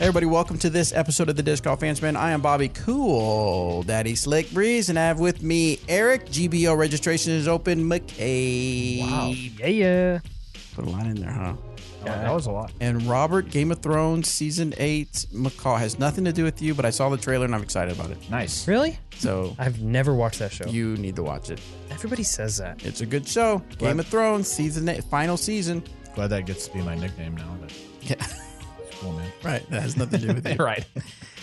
Hey everybody, welcome to this episode of the Disc Golf Fansman. I am Bobby Cool, Daddy Slick Breeze, and I have with me Eric. GBO registration is open. McKay. Wow. Yeah. Put a line in there, huh? Yeah, that was a lot. And Robert, Game of Thrones Season 8, McCall. Has nothing to do with you, but I saw the trailer and I'm excited about it. Nice. Really? So I've never watched that show. you need to watch it. Everybody says that. It's a good show. Game of Thrones Season 8, final season. Glad that gets to be my nickname now. But Yeah. it's cool, man. Right. That has nothing to do with you. Right.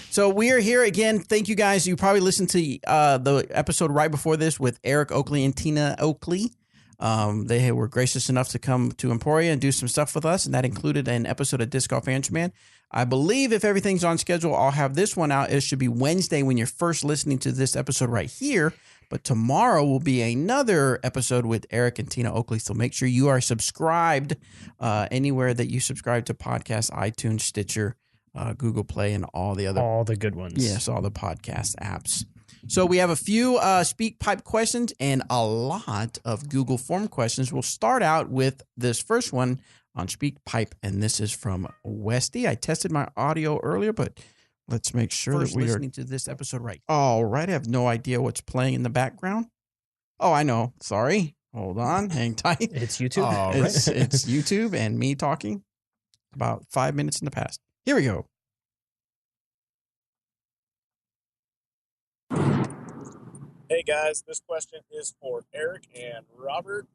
So we are here again. Thank you guys. You probably listened to the episode right before this with Eric Oakley and Tina Oakley. They were gracious enough to come to Emporia and do some stuff with us, and that included an episode of Disc Golf Fansman. I believe if everything's on schedule, I'll have this one out. It should be Wednesday when you're first listening to this episode right here. But tomorrow will be another episode with Eric and Tina Oakley. So make sure you are subscribed anywhere that you subscribe to podcasts, iTunes, Stitcher, Google Play, and all the other. All the good ones. Yes, all the podcast apps. So we have a few Speak Pipe questions and a lot of Google Form questions. We'll start out with this first one on Speak Pipe, and this is from Westy. I tested my audio earlier, but let's make sure that we are listening to this episode right. All right, I have no idea what's playing in the background. Oh, I know. Sorry. Hold on. Hang tight. It's YouTube. Oh, It's YouTube and me talking about 5 minutes in the past. Here we go. Hey guys, this question is for Eric and Robert.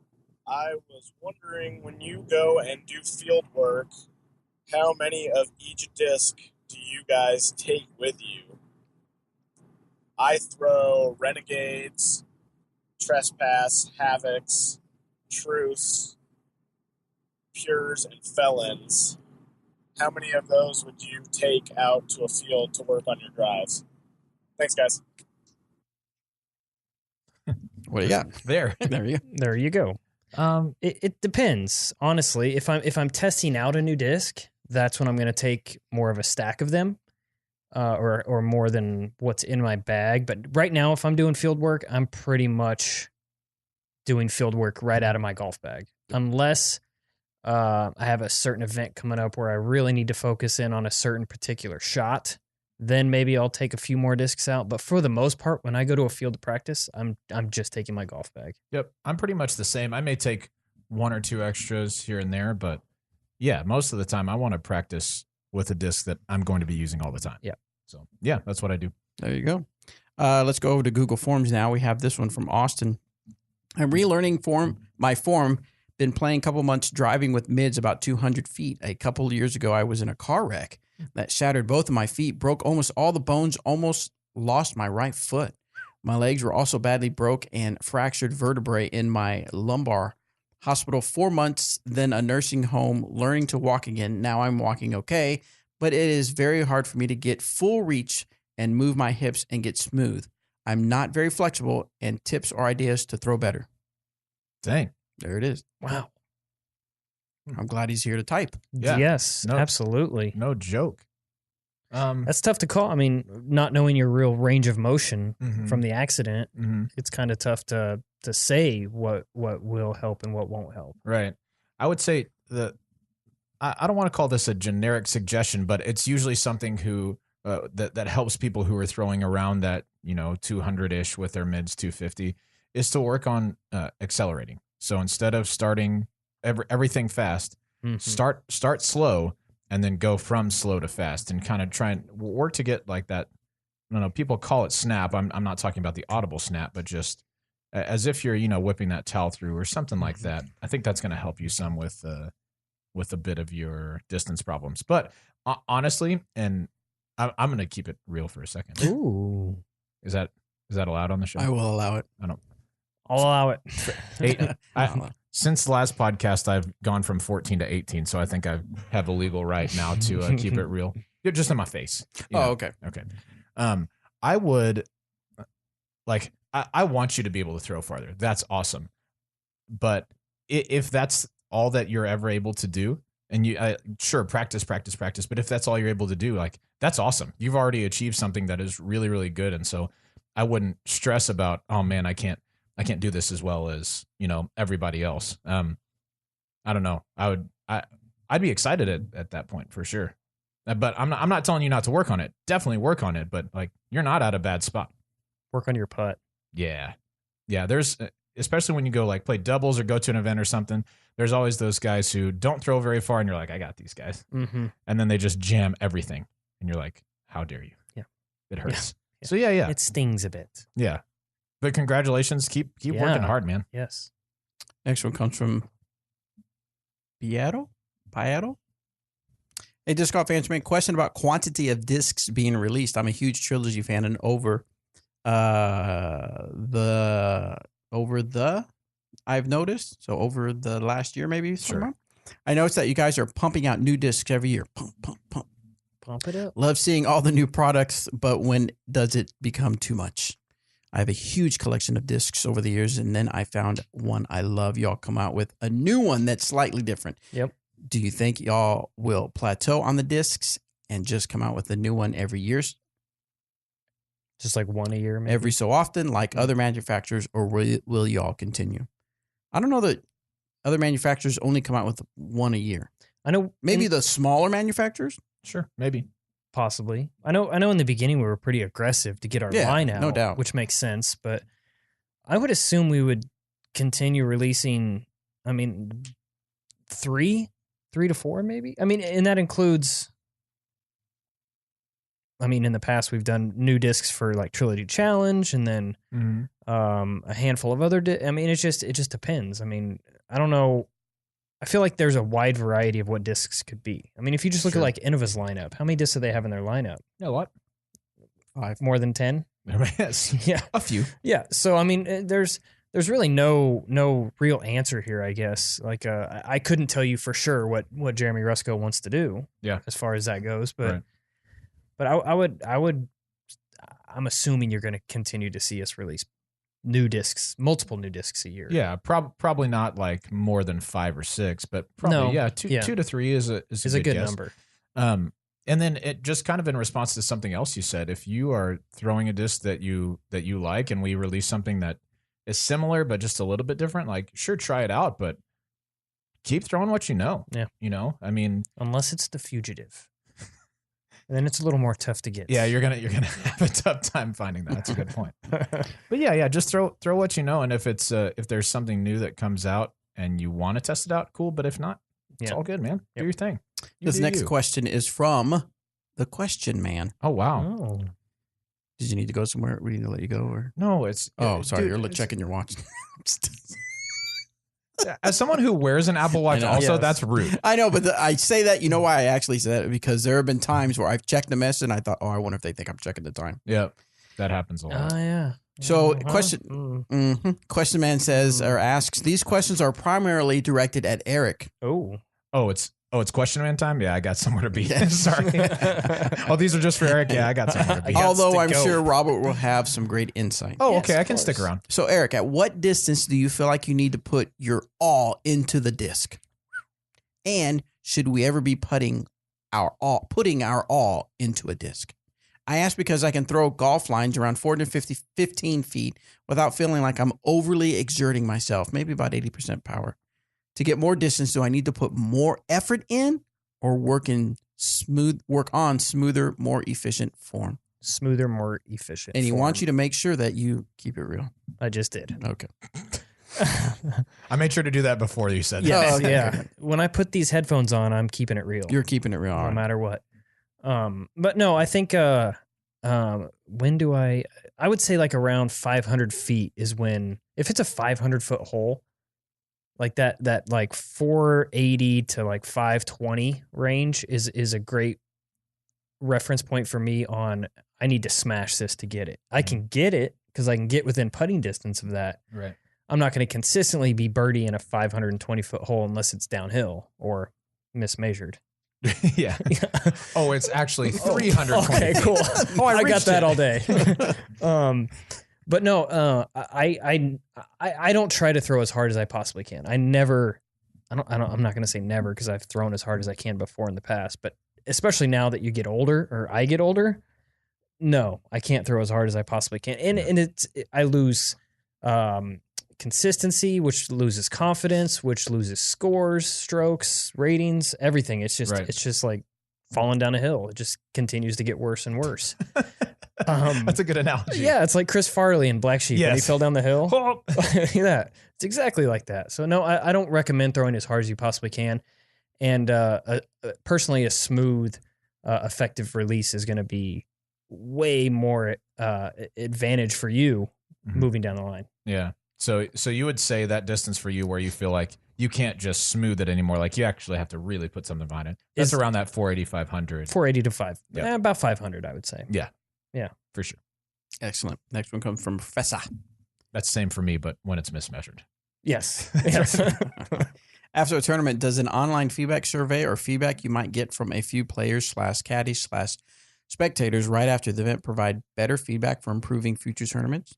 I was wondering, when you go and do field work, how many of each disc do you guys take with you? I throw Renegades, Trespass, Havocs, Truce, Pures, and Felons. How many of those would you take out to a field to work on your drives? Thanks, guys. What do you got? There. There you go. There you go. It depends. Honestly, if I'm testing out a new disc, that's when I'm going to take more of a stack of them, or more than what's in my bag. But right now, if I'm doing field work, I'm pretty much doing field work right out of my golf bag, unless I have a certain event coming up where I really need to focus in on a certain particular shot. Then maybe I'll take a few more discs out. But for the most part, when I go to a field to practice, I'm just taking my golf bag. Yep. I'm pretty much the same. I may take one or two extras here and there, but yeah, most of the time I want to practice with a disc that I'm going to be using all the time. Yeah. So yeah, that's what I do. There you go. Let's go over to Google Forms now. We have this one from Austin. I'm relearning my form. Been playing a couple months driving with mids about 200 feet. A couple of years ago, I was in a car wreck that shattered both of my feet, broke almost all the bones, almost lost my right foot. My legs were also badly broke and fractured vertebrae in my lumbar. Hospital 4 months, then a nursing home, learning to walk again. Now I'm walking okay, but it is very hard for me to get full reach and move my hips and get smooth. I'm not very flexible, and tips or ideas to throw better. Dang. There it is. Wow. I'm glad he's here to type. Yeah. Yes, No. absolutely. No joke. That's tough to call. I mean, not knowing your real range of motion Mhm. from the accident, Mhm. it's kind of tough to say what will help and what won't help. Right. I would say I don't want to call this a generic suggestion, but it's usually something that helps people who are throwing around that 200-ish with their mids 250 is to work on accelerating. So instead of starting everything fast, start slow and then go from slow to fast and kind of try and work to get like that. I don't know. People call it snap. I'm not talking about the audible snap, but just as if you're whipping that towel through or something like that. I think that's going to help you some with a bit of your distance problems. But honestly, and I'm going to keep it real for a second. Ooh. Is that allowed on the show? I will allow it. I'll allow it. Since the last podcast, I've gone from 14 to 18, so I think I have a legal right now to keep it real. You're just in my face. Oh, okay. Okay. I would I want you to be able to throw farther. That's awesome. But if that's all that you're ever able to do, and you sure practice, but if that's all you're able to do, like that's awesome. You've already achieved something that is really, really good, and so I wouldn't stress about, oh man, I can't do this as well as everybody else. I don't know. I'd be excited at that point for sure. But I'm not telling you not to work on it. Definitely work on it. But like, you're not at a bad spot. Work on your putt. Yeah. There's, especially when you go like play doubles or go to an event or something, there's always those guys who don't throw very far and you're like, I got these guys. Mm-hmm. And then they just jam everything. And you're like, how dare you? Yeah. It hurts. Yeah. So yeah. It stings a bit. Yeah. But congratulations. Keep working hard, man. Yes. Next one comes from Piero. Hey, Disc Golf fans, man, question about quantity of discs being released. I'm a huge trilogy fan, and over I've noticed, so over the last year maybe. Sure. I noticed that you guys are pumping out new discs every year. Pump it up. Love seeing all the new products, but when does it become too much? I have a huge collection of discs over the years, and then I found one I love. Y'all come out with a new one that's slightly different. Yep. Do you think y'all will plateau on the discs and just come out with a new one every year? Just like one a year, maybe? Every so often, like other manufacturers, or will y'all continue? I don't know that other manufacturers only come out with one a year. I know Maybe the smaller manufacturers. Sure. Maybe. possibly. I know in the beginning we were pretty aggressive to get our line out, no doubt. which makes sense, but I would assume we would continue releasing, I mean, three to four maybe. I mean, and that includes, I mean, in the past we've done new discs for like Trilogy Challenge, and then a handful of other. I mean, it just depends. I mean, I don't know. I feel like there's a wide variety of what discs could be. I mean, if you just look at like Innova's lineup, how many discs do they have in their lineup? A lot. 5. More than 10? Yes. Yeah, A few. yeah. So I mean, there's really no real answer here, I guess. Like, I couldn't tell you for sure what Jeremy Rusko wants to do. Yeah. As far as that goes, but. Right. But I'm assuming you're going to continue to see us release multiple new discs a year. Yeah, probably not like more than 5 or 6, but probably two to 3 is a good guess. number. And then it just kind of in response to something else you said, if you are throwing a disc that you like, and we release something that is similar but just a little bit different, like sure, try it out, but keep throwing what you know. Yeah, I mean, unless it's the Fugitive. And then it's a little more tough to get. Yeah, you're gonna have a tough time finding that. That's a good point. But yeah, just throw what you know, and if it's if there's something new that comes out and you want to test it out, cool. But if not, it's all good, man. Do your thing. This next question is from the Question Man. Oh wow. Oh. Did you need to go somewhere? We need to let you go, or No, it's sorry, dude, you're checking your watch. As someone who wears an Apple Watch, also Yes. that's rude. I know, but I say that. You know why I actually say that? Because there have been times where I've checked the message and I thought, I wonder if they think I'm checking the time. Yeah, that happens a lot. Oh yeah. So Uh-huh. Question Man says or asks, these questions are primarily directed at Eric. Oh. It's question man time. Yeah, I got somewhere to be. Sorry. Oh, these are just for Eric. Yeah, I got somewhere to be. Although I'm sure Robert will have some great insight. Oh, Yes, okay. I of can course. stick around. So Eric, at what distance do you feel like you need to put your all into the disc? And should we ever be putting our all into a disc? I ask because I can throw golf lines around 15 feet without feeling like I'm overly exerting myself, maybe about 80% power. To get more distance, do I need to put more effort in or work on smoother, more efficient form? Smoother, more efficient. And he form. wants you to make sure that you keep it real. I just did. Okay. I made sure to do that before you said that. Yes, okay. yeah. When I put these headphones on, I'm keeping it real. You're keeping it real. All no right. matter what. But no, I think when do I would say like around 500 feet is when, if it's a 500-foot hole, like that like 480 to like 520 range is a great reference point for me on, I need to smash this to get it. I can get it because I can get within putting distance of that. Right. I'm not going to consistently be birdie in a 520-foot hole unless it's downhill or mismeasured. Yeah. Oh, it's actually 320. Okay, cool. Oh, I got reached that it. all day. But no, I don't try to throw as hard as I possibly can. I'm not going to say never because I've thrown as hard as I can before in the past, but especially now that you get older or I get older, no, I can't throw as hard as I possibly can. And I lose consistency, which loses confidence, which loses scores, strokes, ratings, everything. It's just Right. it's just like falling down a hill. It just continues to get worse and worse. That's a good analogy. Yeah, it's like Chris Farley in Black Sheep when he Yes. fell down the hill. Yeah, it's exactly like that. So no, I don't recommend throwing as hard as you possibly can. And personally, a smooth, effective release is going to be way more advantage for you moving down the line. Yeah. So you would say that distance for you where you feel like you can't just smooth it anymore. Like you actually have to really put something behind it. That's around that 480, 500. 480 to 5. Yep. About 500, I would say. Yeah. Yeah. For sure. Excellent. Next one comes from Professor. That's the same for me, but when it's mismeasured. Yes. Yes. After a tournament, does an online feedback survey or feedback you might get from a few players / caddies / spectators right after the event provide better feedback for improving future tournaments?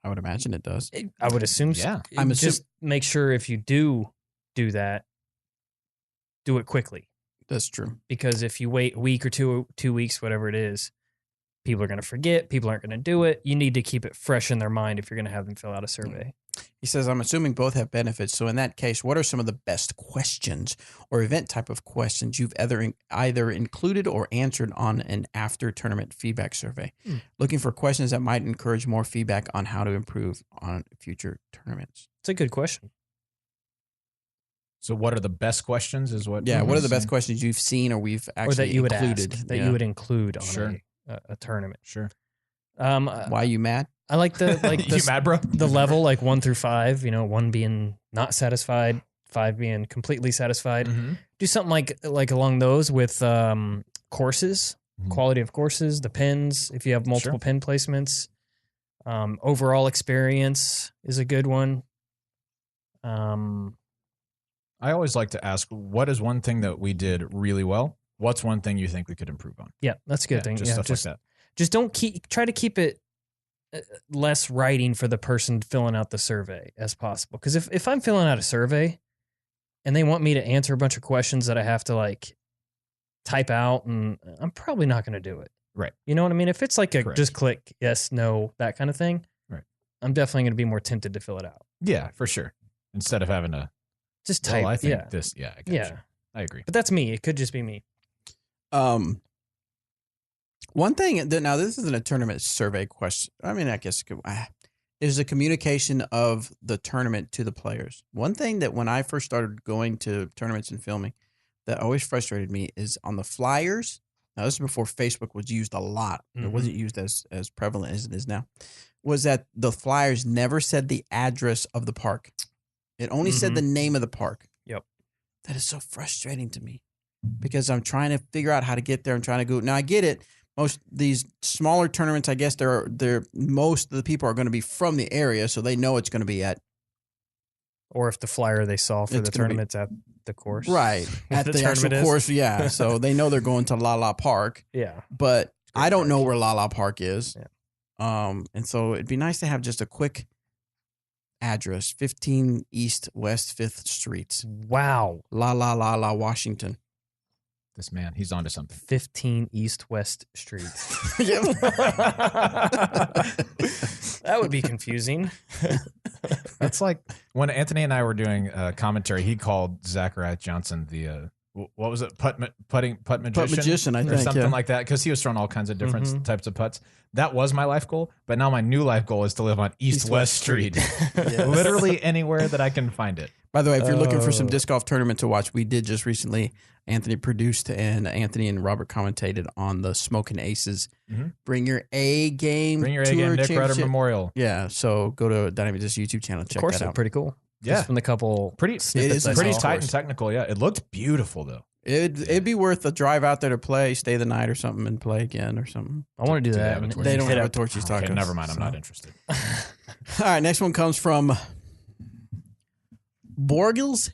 I would imagine it does. I would assume so. Yeah. I'm just make sure if you do that, do it quickly. That's true. Because if you wait a week or 2 weeks, whatever it is, people are going to forget. People aren't going to do it. You need to keep it fresh in their mind if you're going to have them fill out a survey. He says, I'm assuming both have benefits. So in that case, what are some of the best questions or event type of questions you've either included or answered on an after tournament feedback survey? Looking for questions that might encourage more feedback on how to improve on future tournaments. It's a good question. So what are the best questions is what? Yeah. What are the best questions you've seen or we've actually or that you would included? ask, that you would include on Sure. a tournament. Sure. Why are you mad? I like the You mad, bro? the level like 1 through 5. 1 being not satisfied, 5 being completely satisfied. Mhm. Do something like along those with courses, Mhm. quality of courses, the pins. If you have multiple pin placements, overall experience is a good one. I always like to ask, what is one thing that we did really well? What's one thing you think we could improve on? Yeah, that's a good thing. Just Yeah, stuff like that. just don't try to keep it less writing for the person filling out the survey as possible. Because if I'm filling out a survey and they want me to answer a bunch of questions that I have to like type out, and I'm probably not going to do it. Right. You know what I mean? If it's like a Correct. just click yes, no, that kind of thing, right, I'm definitely going to be more tempted to fill it out. Yeah, for sure. Instead of having to just type. I think yeah. this. Yeah, I got Yeah. you. I agree. But that's me. It could just be me. One thing that now this isn't a tournament survey question. I mean, I guess it could, is the communication of the tournament to the players. One thing that when I first started going to tournaments and filming that always frustrated me is on the flyers. Now this is before Facebook was used a lot. It Mhm. wasn't used as prevalent as it is now. Was that the flyers never said the address of the park. It only said the name of the park. Yep. That is so frustrating to me because I'm trying to figure out how to get there. I'm trying to go. Now I get it. Most these smaller tournaments, I guess they're most of the people are going to be from the area, so they know it's going to be at. Or if the flyer they saw for It's the gonna be- tournament's at the course. Right. At the actual tournament is. course, yeah. So they know they're going to La La Park, Yeah. but Great I don't know park. where La La Park is. Yeah. And so it'd be nice to have just a quick address, 15 East West 5th Streets. Wow. La La La La, Washington. This man, he's onto something. 15 East West Street. Yep. That would be confusing. That's like when Anthony and I were doing commentary, he called Zachariah Johnson the what was it? Putt magician? Putt magician, I or think, something yeah. like that, because he was throwing all kinds of different types of putts. That was my life goal, but now my new life goal is to live on East West Street. Yes. Literally anywhere that I can find it. By the way, if you're looking for some Oh. disc golf tournament to watch, we did just recently. Anthony produced and Anthony and Robert commentated on the Smoking Aces. Mhm. Bring your A game. Bring your A Tour game, Nick Ryder Championship. Memorial. Yeah, so go to Dynamic Disc YouTube channel. Check Of course, that they're out. pretty cool. Yeah. Just from the couple Pretty snippets I pretty saw. tight and technical. Yeah, it looked beautiful though. It'd be worth a drive out there to play, stay the night or something, and play again or something. I want to do Do they that. have a and Torchy's They don't hit have a up- Torchy's Tacos. Okay, never mind. I'm so. not interested. All right, next one comes from Borgils.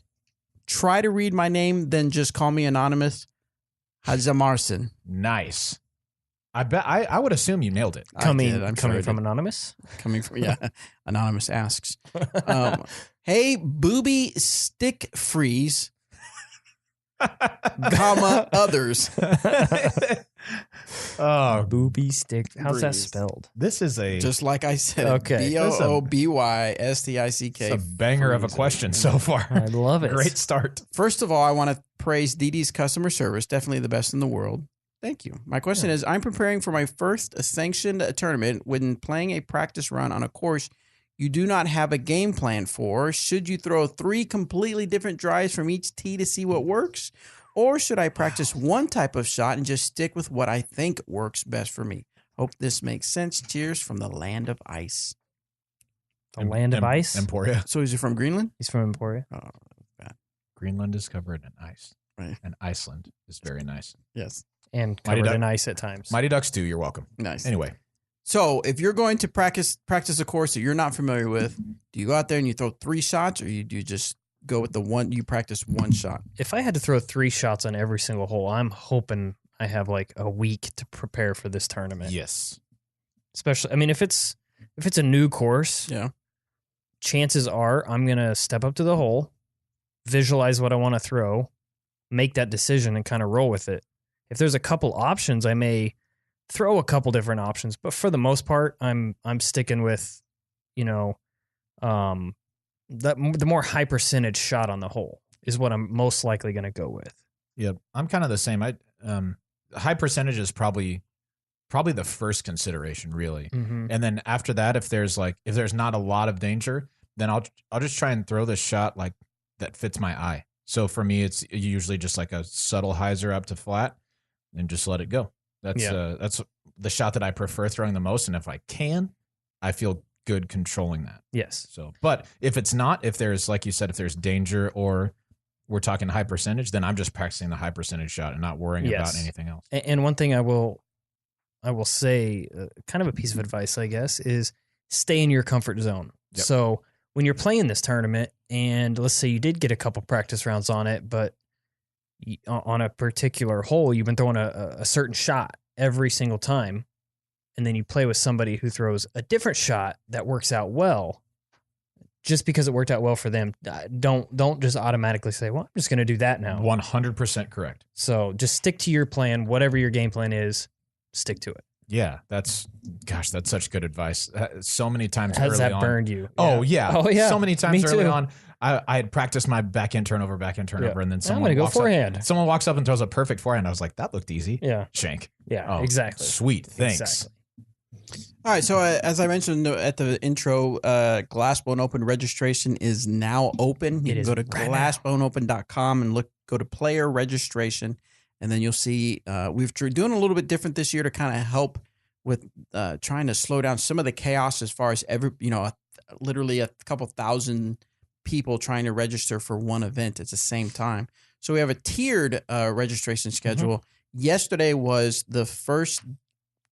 Try to read my name, then just call me anonymous. Hazamarson. Nice. I bet I would assume you nailed it. Coming, I'm sure coming I from did. Anonymous. Coming from anonymous asks. Hey, booby stick freeze, comma others. Oh, Booby stick. How's that Breeze. spelled? this is a Just like I said, Okay. BOOBYSTICK. it's a banger of a Freeze. question so far. I love it. Great start. First of all, I want to praise DD's customer service. Definitely the best in the world. Thank you. My question is, I'm preparing for my first sanctioned tournament. When playing a practice run on a course you do not have a game plan for, should you throw 3 completely different drives from each tee to see what works? Or should I practice one type of shot and just stick with what I think works best for me? Hope this makes sense. Cheers from the land of ice. The land of ice. Emporia. So is he from Greenland? He's from Emporia. Oh, Greenland is covered in ice. Right. And Iceland is very nice. yes. And Mighty covered Duck- in ice at times. Mighty Ducks 2, you're welcome. Nice. Anyway, So if you're going to practice a course that you're not familiar with, do you go out there and you throw 3 shots, or do you just go with the one you practice one shot? If I had to throw 3 shots on every single hole, I'm hoping I have like a week to prepare for this tournament. yes. Especially, I mean, if it's a new course, Yeah. chances are I'm gonna step up to the hole, visualize what I want to throw, make that decision, and kind of roll with it. If there's a couple options, I may throw a couple different options, but for the most part, I'm sticking with, the more high percentage shot on the hole is what I'm most likely going to go with. Yeah, I'm kind of the same. High percentage is probably the first consideration, really. Mm-hmm. And then after that, if there's not a lot of danger, then I'll just try and throw the shot like that fits my eye. So for me, it's usually just like a subtle hyzer up to flat and just let it go. That's the shot that I prefer throwing the most. And if I can, I feel good controlling that. Yes. So, but if it's not, if there's, like you said, if there's danger or we're talking high percentage, then I'm just practicing the high percentage shot and not worrying about anything else. And one thing I will say, kind of a piece of advice, I guess, is stay in your comfort zone. Yep. So when you're playing this tournament, and let's say you did get a couple practice rounds on it, but on a particular hole, you've been throwing a certain shot every single time, and then you play with somebody who throws a different shot that works out well. Just because it worked out well for them, don't just automatically say, well, I'm just going to do that now. 100% correct. So just stick to your plan, whatever your game plan is, stick to it. Yeah, that's such good advice. So many times Has early that on. burned you? Oh yeah. Oh yeah. So many times Me early too. on, I had practiced my backhand turnover, and then I'm someone going to go walks up, forehand. someone walks up and throws a perfect forehand. I was like, that looked easy. Yeah. Shank. Yeah. Oh, exactly. Sweet. Thanks. Exactly. All right. So as I mentioned at the intro, Glassbone Open registration is now open. You It can is go to right now. glassboneopen.com and go to player registration, and then you'll see we've doing a little bit different this year to kind of help with trying to slow down some of the chaos as far as literally a couple thousand people trying to register for one event at the same time. So we have a tiered registration schedule. Yesterday was the first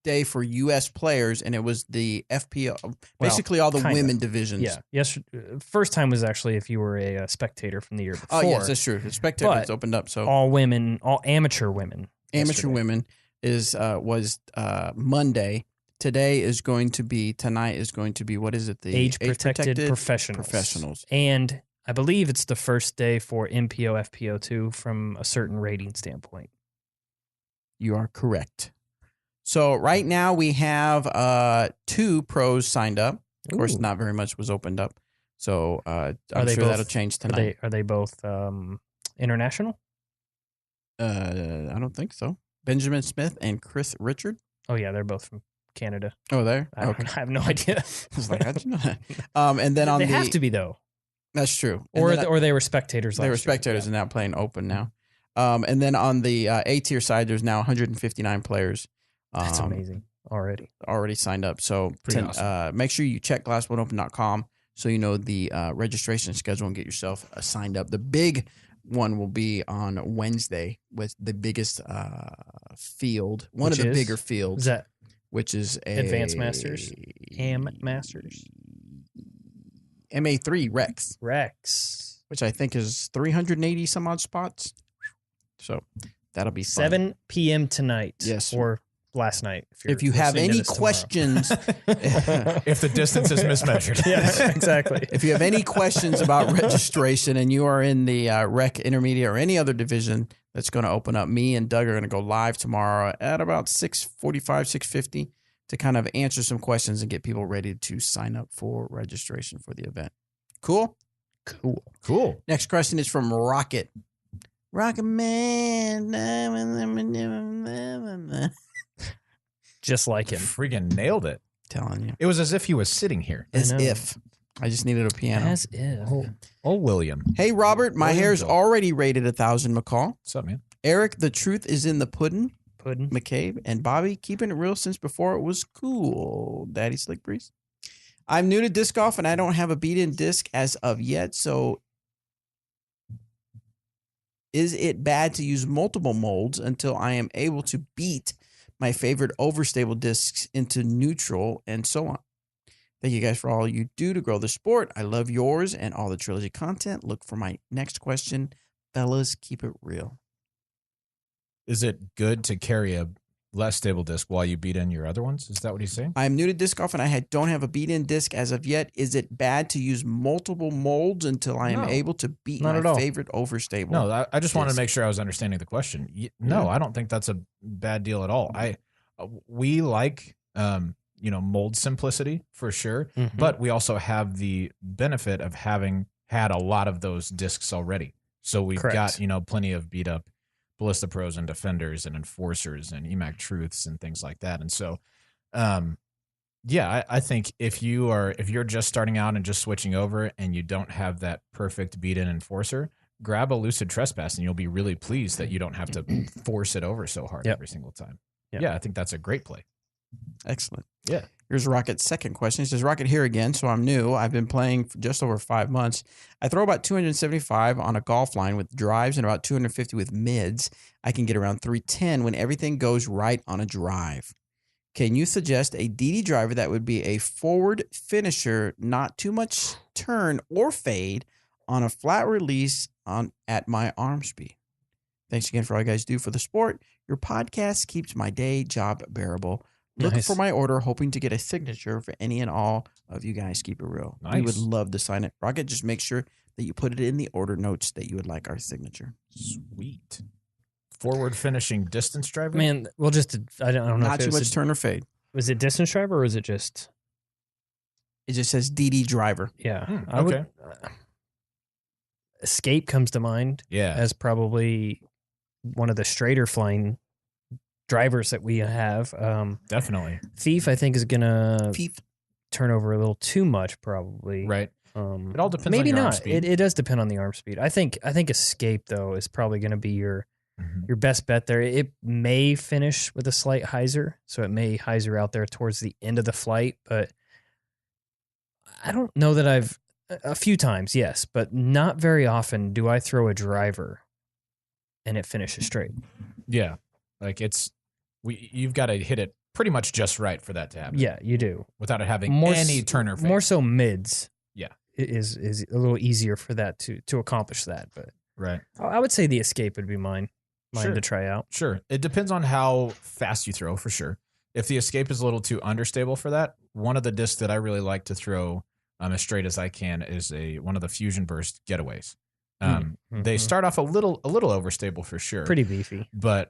day for U.S. players, and it was the FPO, basically all the kinda. women divisions. Yeah. Yes. First time was actually if you were a spectator from the year before. Oh, yes, that's true. The spectators But opened up. So all women, all amateur women. amateur yesterday. women was Monday. Tonight is going to be what is it? The Age protected professionals. Professionals. And I believe it's the first day for MPO, FPO2 from a certain rating standpoint. You are correct. So right now we have 2 pros signed up. Of course, Ooh. not very much was opened up. So I'm they sure both- that'll change tonight. Are they both international? I don't think so. Benjamin Smith and Chris Richard. Oh yeah, they're both from Canada. Oh, there. I Okay. have no idea. I was like, how'd you know that? And then on they the have to be though, that's true. And or then- or they were spectators. they were last year. spectators and now playing open now. And then on the A tier side, there's now 159 players. That's amazing already. Already signed up. So Pretty awesome. make sure you check glassboneopen.com so you know the registration schedule and get yourself signed up. The big one will be on Wednesday with the biggest field, one Which of the is? bigger fields, Is that which is a Advanced Masters? AM Masters? MA3 Rex, Rex? which I think is 380 some odd spots. So that'll be fun. 7 p.m. tonight. Yes, sir. Or last night. If you have listening to any this tomorrow. questions, If the distance is mismeasured. Yes, exactly. if you have any questions about registration and you are in the rec intermediate or any other division that's going to open up, me and Doug are going to go live tomorrow at about 6:45, 6:50 to kind of answer some questions and get people ready to sign up for registration for the event. Cool? Cool. Next question is from Rocket. Rocket Man. Just like him. Freaking nailed it. Telling you. It was as if he was sitting here. As know. if. I just needed a piano. As if. Oh, William. Hey, Robert, my William hair's Joel. already rated 1,000 McCall. What's up, man? Eric, the truth is in the pudding. Pudding. McCabe and Bobby, keeping it real since before it was cool. Daddy Slick Breeze. I'm new to disc golf and I don't have a beat-in disc as of yet. So is it bad to use multiple molds until I am able to beat my favorite overstable discs into neutral and so on? Thank you guys for all you do to grow the sport. I love yours and all the trilogy content. Look for my next question. Fellas, keep it real. Is it good to carry a less stable disc while you beat in your other ones? Is that what he's saying? I'm new to disc golf and I don't have a beat-in disc as of yet. Is it bad to use multiple molds until I am No, able to beat not at my all. favorite overstable? No, I just wanted to disc? make sure I was understanding the question. No, I don't think that's a bad deal at all. We like mold simplicity for sure, Mhm. but we also have the benefit of having had a lot of those discs already. So we've Correct. got plenty of beat up Ballista Pros and Defenders and Enforcers and EMAC Truths and things like that. And so, I think if you're just starting out and just switching over and you don't have that perfect beat-in Enforcer, grab a Lucid Trespass and you'll be really pleased that you don't have to force it over so hard Yep. every single time. Yep. Yeah, I think that's a great play. Excellent. Yeah. Here's Rocket's second question. He says, Rocket here again. So I'm new. I've been playing for just over 5 months. I throw about 275 on a golf line with drives and about 250 with mids. I can get around 310 when everything goes right on a drive. Can you suggest a DD driver that would be a forward finisher, not too much turn or fade on a flat release at my arm speed? Thanks again for all you guys do for the sport. Your podcast keeps my day job bearable. Looking Nice. for my order, hoping to get a signature for any and all of you guys. Keep it real. We would Nice. love to sign it. Rocket, just make sure that you put it in the order notes that you would like our signature. Sweet. Forward finishing distance driver? Man, well, I don't know. Not if too it was much turn or fade. Was it distance driver or is it just? It just says DD driver. Yeah, I would. okay. Escape comes to mind Yeah. as probably one of the straighter flying drivers that we have. Definitely. Thief, I think, is gonna Thief. turn over a little too much, probably. Right. It all depends on Maybe your arm not. speed. It does depend on the arm speed. I think Escape though is probably going to be your best bet there. It may finish with a slight hyzer, so it may hyzer out there towards the end of the flight, but I don't know that I've a few times, yes, but not very often do I throw a driver and it finishes straight. Yeah. Like you've got to hit it pretty much just right for that to happen. Yeah, you do. Without it having More any s- turn or fade. More so mids. Yeah. Is a little easier for that to accomplish that, but Right. I would say the Escape would be mine Sure. to try out. Sure. It depends on how fast you throw, for sure. If the Escape is a little too understable for that, one of the discs that I really like to throw as straight as I can is one of the Fusion Burst Getaways. They Mhm. start off a little overstable for sure, Pretty beefy. but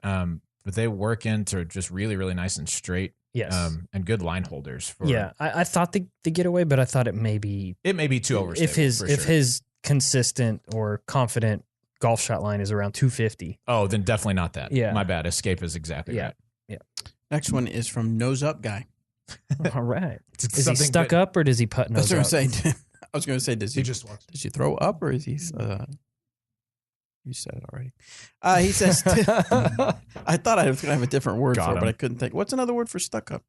they work into just really, really nice and straight. Yes. And good line holders. Yeah, I thought the Getaway, but I thought it may be It may be too overstable. if his for if sure. his consistent or confident golf shot line is around 250. Oh, then definitely not that. Yeah. My bad. Escape is exactly Yeah. right. Next one is from Nose Up Guy. All right. It's Is he something stuck that- up or does he putt That's nose what I'm up? saying. I was going to say, does he walks. does he throw up or is he? You said it already. He says, I thought I was going to have a different word Got for it, but him. I couldn't think. What's another word for stuck up?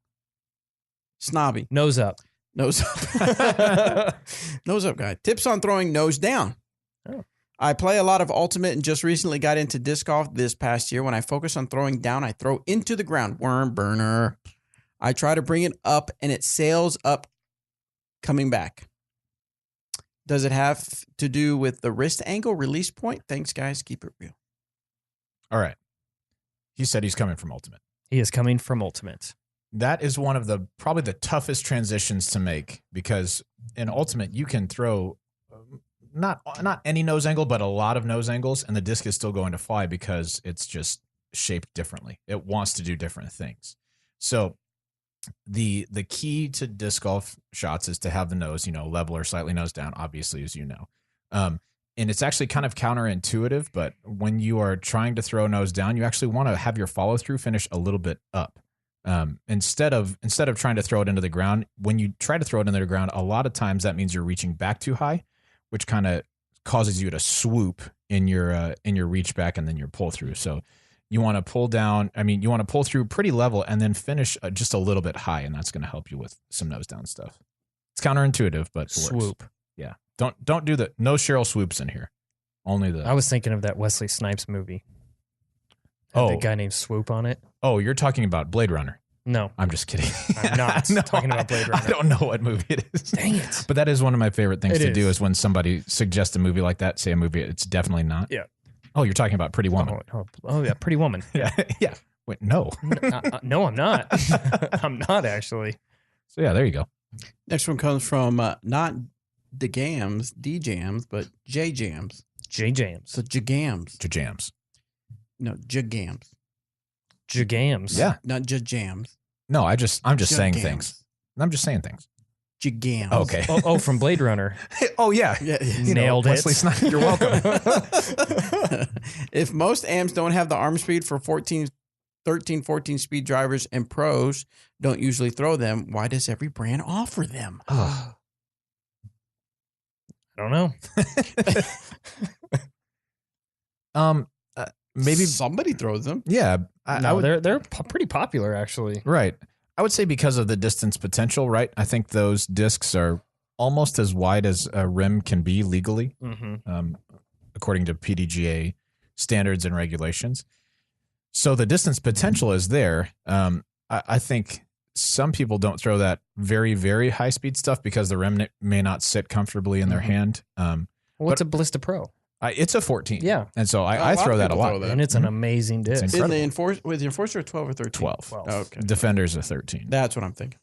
Snobby. Nose up. Nose up. Nose up guy. Tips on throwing nose down. Oh. I play a lot of ultimate and just recently got into disc golf this past year. When I focus on throwing down, I throw into the ground. Worm burner. I try to bring it up and it sails up coming back. Does it have to do with the wrist angle release point? Thanks, guys. Keep it real. All right. He said he's coming from Ultimate. He is coming from Ultimate. That is one of probably the toughest transitions to make, because in Ultimate you can throw not any nose angle, but a lot of nose angles, and the disc is still going to fly because it's just shaped differently. It wants to do different things. So the key to disc golf shots is to have the nose, level or slightly nose down, obviously, as you know. And it's actually kind of counterintuitive, but when you are trying to throw nose down, you actually want to have your follow through finish a little bit up. Instead of trying to throw it into the ground, when you try to throw it into the ground, a lot of times that means you're reaching back too high, which kind of causes you to swoop in your reach back and then your pull through. So you want to pull down. I mean, you want to pull through pretty level and then finish just a little bit high, and that's going to help you with some nose down stuff. It's counterintuitive, but it Swoop. works. Yeah. Don't do no Cheryl swoops in here. Only the. I was thinking of that Wesley Snipes movie. Had the guy named Swoop on it. Oh, you're talking about Blade Runner. No. I'm just kidding. I'm not talking about Blade Runner. I don't know what movie it is. Dang it. But that is one of my favorite things to do is when somebody suggests a movie like that, say a movie it's definitely not. Yeah. Oh, you're talking about Pretty Woman. Oh yeah, Pretty Woman. Yeah. Yeah. Wait, no. No, I'm not. I'm not actually. So yeah, there you go. Next one comes from not D-Jams, but J-Jams. J-Jams. So J-Gams. Jams. No, J-Gams. J-Gams. Yeah. Not J-Jams. No, I'm just saying J-Gams. things. I'm just saying things. J-Gams. Okay. Oh, from Blade Runner. Oh yeah. Yeah. Nailed it. Wesley Snipes, you're welcome. If most amps don't have the arm speed for 13, 14 speed drivers and pros don't usually throw them, why does every brand offer them? I don't know. Maybe somebody throws them. Yeah. They're pretty popular actually. Right. I would say because of the distance potential, right? I think those discs are almost as wide as a rim can be legally, according to PDGA standards and regulations. So the distance potential is there. I think some people don't throw that very, very high speed stuff because the rim may not sit comfortably in their hand. What's a Ballista Pro? It's a 14. Yeah. And so I throw that a lot. And it's an amazing disc. It's Is the Enforcer 12 or 13? 12. Okay. Defender's a 13. That's what I'm thinking.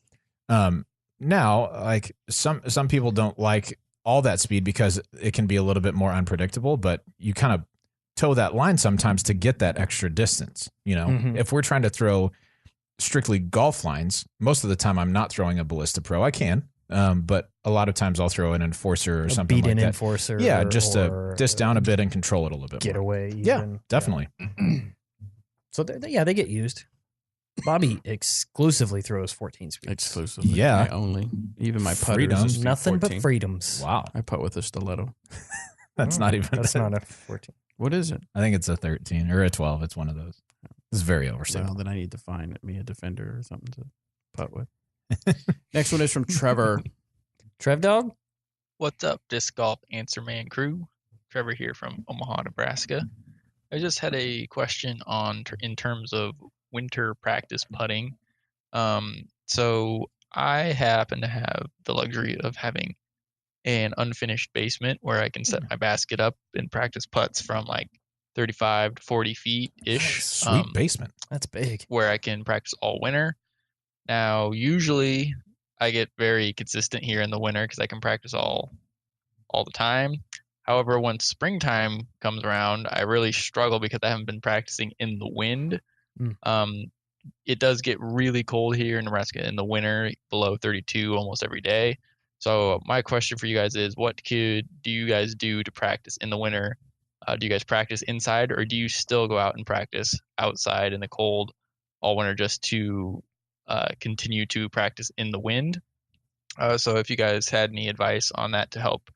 Now, like some people don't like all that speed because it can be a little bit more unpredictable, but you kind of toe that line sometimes to get that extra distance. If we're trying to throw strictly golf lines, most of the time I'm not throwing a Ballista Pro. I can, but a lot of times I'll throw an Enforcer or something like that. Beat-in Enforcer. Yeah, just to disc down a bit and control it a little bit Getaway. more. Yeah, definitely. So they get used. Bobby exclusively throws 14 speeds. Exclusively. Yeah. Only. Even my putter Freedom. is Nothing 14. but freedoms. Wow. I putt with a stiletto. That's not even. That's not a 14. What is it? I think it's a 13 or a 12. It's one of those. It's very oversimple. Well, then I need to find me a defender or something to putt with. Next one is from Trevor. Trev Dog? What's up, Disc Golf Answer Man crew? Trevor here from Omaha, Nebraska. I just had a question in terms of winter practice putting. So I happen to have the luxury of having an unfinished basement where I can set my basket up and practice putts from like 35 to 40 feet ish. Sweet basement. That's big. Where I can practice all winter. Now, usually I get very consistent here in the winter because I can practice all the time. However, once springtime comes around, I really struggle because I haven't been practicing in the wind. It does get really cold here in Nebraska in the winter, below 32 almost every day. So my question for you guys is, what do you guys do to practice in the winter? Do you guys practice inside, or do you still go out and practice outside in the cold all winter just to continue to practice in the wind? So if you guys had any advice on that to help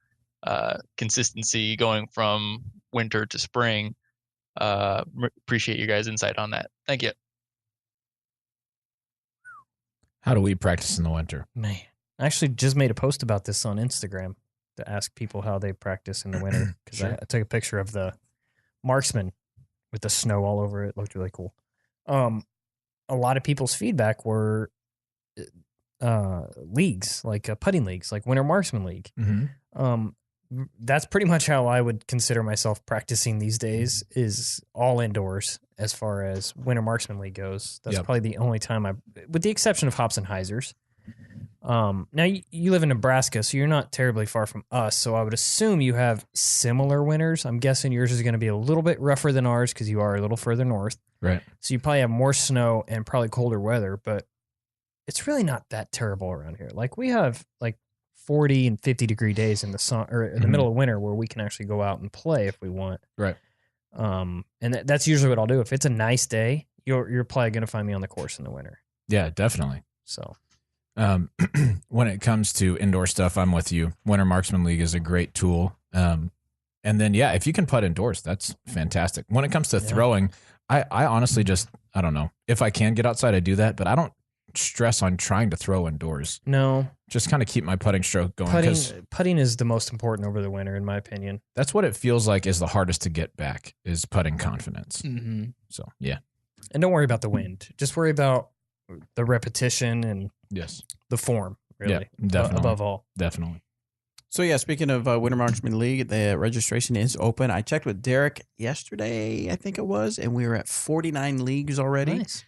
consistency going from winter to spring, appreciate your guys' insight on that. Thank you. How do we practice in the winter? Man, I actually just made a post about this on Instagram to ask people how they practice in the winter because I took a picture of the marksman with the snow all over it. It looked really cool. A lot of people's feedback were leagues, like putting leagues, like Winter Marksman League. that's pretty much how I would consider myself practicing these days, is all indoors as far as Winter Marksman League goes. That's probably the only time with the exception of Hops and Heisers. Now you live in Nebraska, so you're not terribly far from us. So I would assume you have similar winters. I'm guessing yours is going to be a little bit rougher than ours because you are a little further north. Right. So you probably have more snow and probably colder weather, but it's really not that terrible around here. Like we have like 40 and 50 degree days in the sun or in the middle of winter where we can actually go out and play if we want. Right. And that's usually what I'll do. If it's a nice day, you're probably going to find me on the course in the winter. Yeah, definitely. So, when it comes to indoor stuff, I'm with you. Winter Marksman League is a great tool. And then, yeah, if you can putt indoors, that's fantastic. When it comes to throwing, I honestly I don't know. If I can get outside, I do that, but I don't stress on trying to throw indoors. No. Just kind of keep my putting stroke going. Putting is the most important over the winter, in my opinion. That's what it feels like is the hardest to get back, is putting confidence. Mm-hmm. So, yeah. And don't worry about the wind. Just worry about the repetition and the form, really. Yeah, definitely. Above all. Definitely. So, yeah, speaking of Winter Marksman League, the registration is open. I checked with Derek yesterday, I think it was, and we were at 49 leagues already. Nice.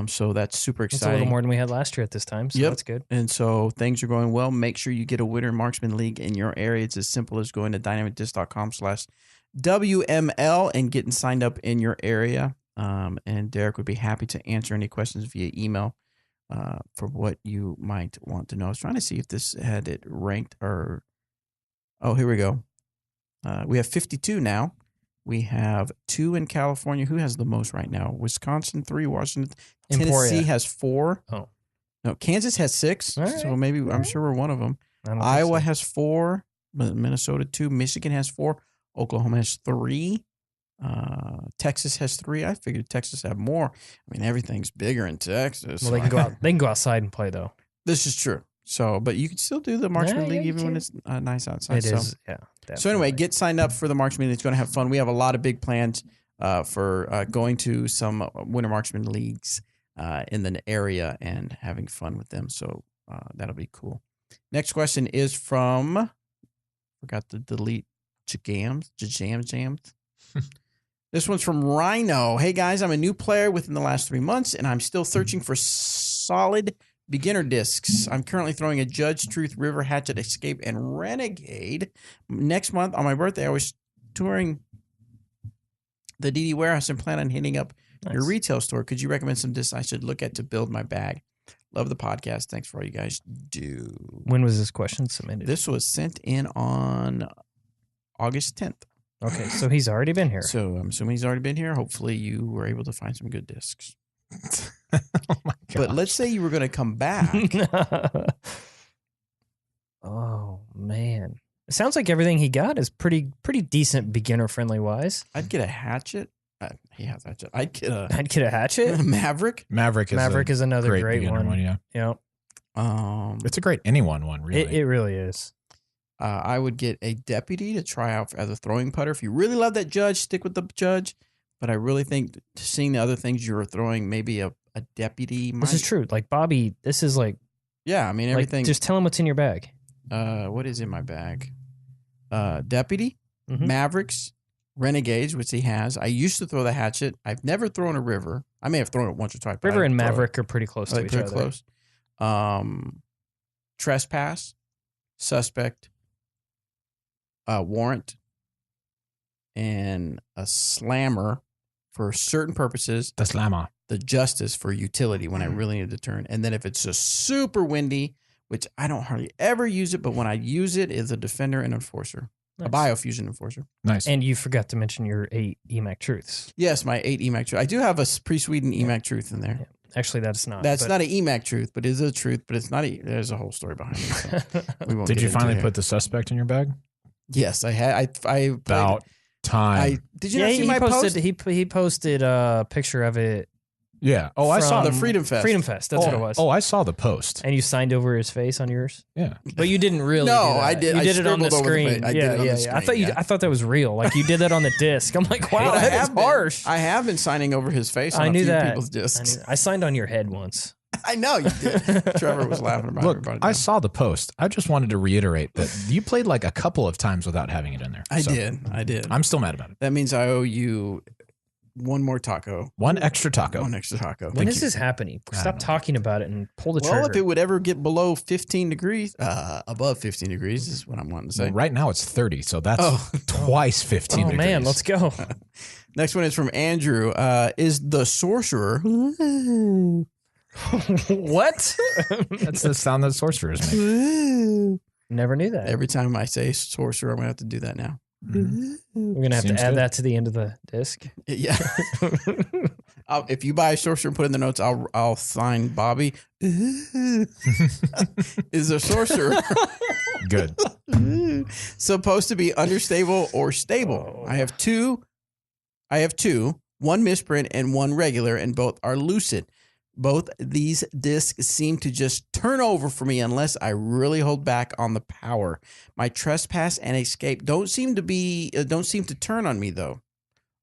So that's super It's exciting. a little more than we had last year at this time, so that's good. And so things are going well. Make sure you get a Winter Marksman League in your area. It's as simple as going to dynamicdisc.com/WML and getting signed up in your area. And Derek would be happy to answer any questions via email for what you might want to know. I was trying to see if this had it ranked or... Oh, here we go. We have 52 now. We have 2 in California. Who has the most right now? Wisconsin 3, Washington. Emporia. Tennessee has 4. Oh. No, Kansas has 6. Right. So maybe I'm sure we're one of them. Iowa has 4. Minnesota 2. Michigan has 4. Oklahoma has 3. Texas has 3. I figured Texas had more. I mean, everything's bigger in Texas. Well, they can go out. They can go outside and play, though. This is true. So, but you can still do the Marksman League even when it's nice outside. It is, yeah. Definitely. So anyway, get signed up for the Marksman League. It's going to have fun. We have a lot of big plans for going to some Winter Marksman Leagues in the area and having fun with them. So that'll be cool. Next question is from, forgot to delete Jams. This one's from Rhino. Hey guys, I'm a new player within the last 3 months and I'm still searching for solid beginner discs. I'm currently throwing a Judge, Truth, River, Hatchet, Escape, and Renegade. Next month on my birthday, I was touring the DD warehouse and plan on hitting up your retail store. Could you recommend some discs I should look at to build my bag? Love the podcast. Thanks for all you guys do. When was this question submitted? This was sent in on August 10th. Okay, so he's already been here. So I'm assuming he's already been here. Hopefully you were able to find some good discs. Oh my God. But let's say you were going to come back. Oh man, it sounds like everything he got is pretty decent beginner friendly wise. I'd get a hatchet. He has hatchet. I'd get a hatchet. Maverick. Maverick is another great one. Yeah. Yep. It's a great anyone one, really. It really is. I would get a Deputy to try out as a throwing putter. If you really love that Judge, stick with the Judge. But I really think seeing the other things you were throwing, maybe a Deputy. This is true. Like Bobby, this is like. Yeah, I mean everything. Just tell him what's in your bag. What is in my bag? Deputy, Mavericks, Renegades, which he has. I used to throw the hatchet. I've never thrown a River. I may have thrown it once or twice. River and Maverick are pretty close to each other. Close. Trespass, Suspect, Warrant, and a Slammer for certain purposes. The Slammer. The Justice for utility when I really need to turn. And then if it's just super windy, which I don't hardly ever use it, but when I use it, is a Defender and Enforcer. Nice. A Biofusion Enforcer. Nice. And you forgot to mention your 8 EMAC Truths. Yes, my 8 EMAC Truth. I do have a pre-Sweden EMAC Truth in there. Yeah. Actually, that's not. That's not an EMAC Truth, but it is a truth. But it's not. There's a whole story behind it. So we won't Did you finally put put the Suspect in your bag? Yes, I had. I About time. Did you not see my post? He posted a picture of it. Yeah. Oh, I saw the Freedom Fest. Freedom Fest. That's what it was. Oh, I saw the post. And you signed over his face on yours. Yeah. But you didn't really. No, do that. I did. You did I it on the scribbled over the screen. face. I did it on the screen, I thought that was real. Like you did that on the disc. I'm like, wow, that is harsh. I have been signing over his face on I a knew few that. people's discs. I signed on your head once. I know you did. Trevor was laughing about Look, everybody. I saw the post. I just wanted to reiterate that you played like a couple of times without having it in there. I So did. I'm still mad about it. That means I owe you one more taco. One extra taco. One extra taco. When is this happening? Stop talking about it and pull the Well, trigger. if it would ever get below 15 degrees, above 15 degrees is what I'm wanting to say. Well, right now it's 30, so that's twice 15 oh degrees. man, let's go. Next one is from Andrew. Is the sorcerer? What? That's the sound that sorcerers make. Never knew that. Every time I say sorcerer, I'm going to have to do that now. Mhm. We're gonna have Seems to add good. that to the end of the disc. Yeah. If you buy a sorcerer and put in the notes, I'll sign Bobby. Is a sorcerer Good. supposed to be understable or stable? I have two, one misprint and one regular, and both are lucid. Both these discs seem to just turn over for me unless I really hold back on the power. My trespass and escape don't seem to turn on me though.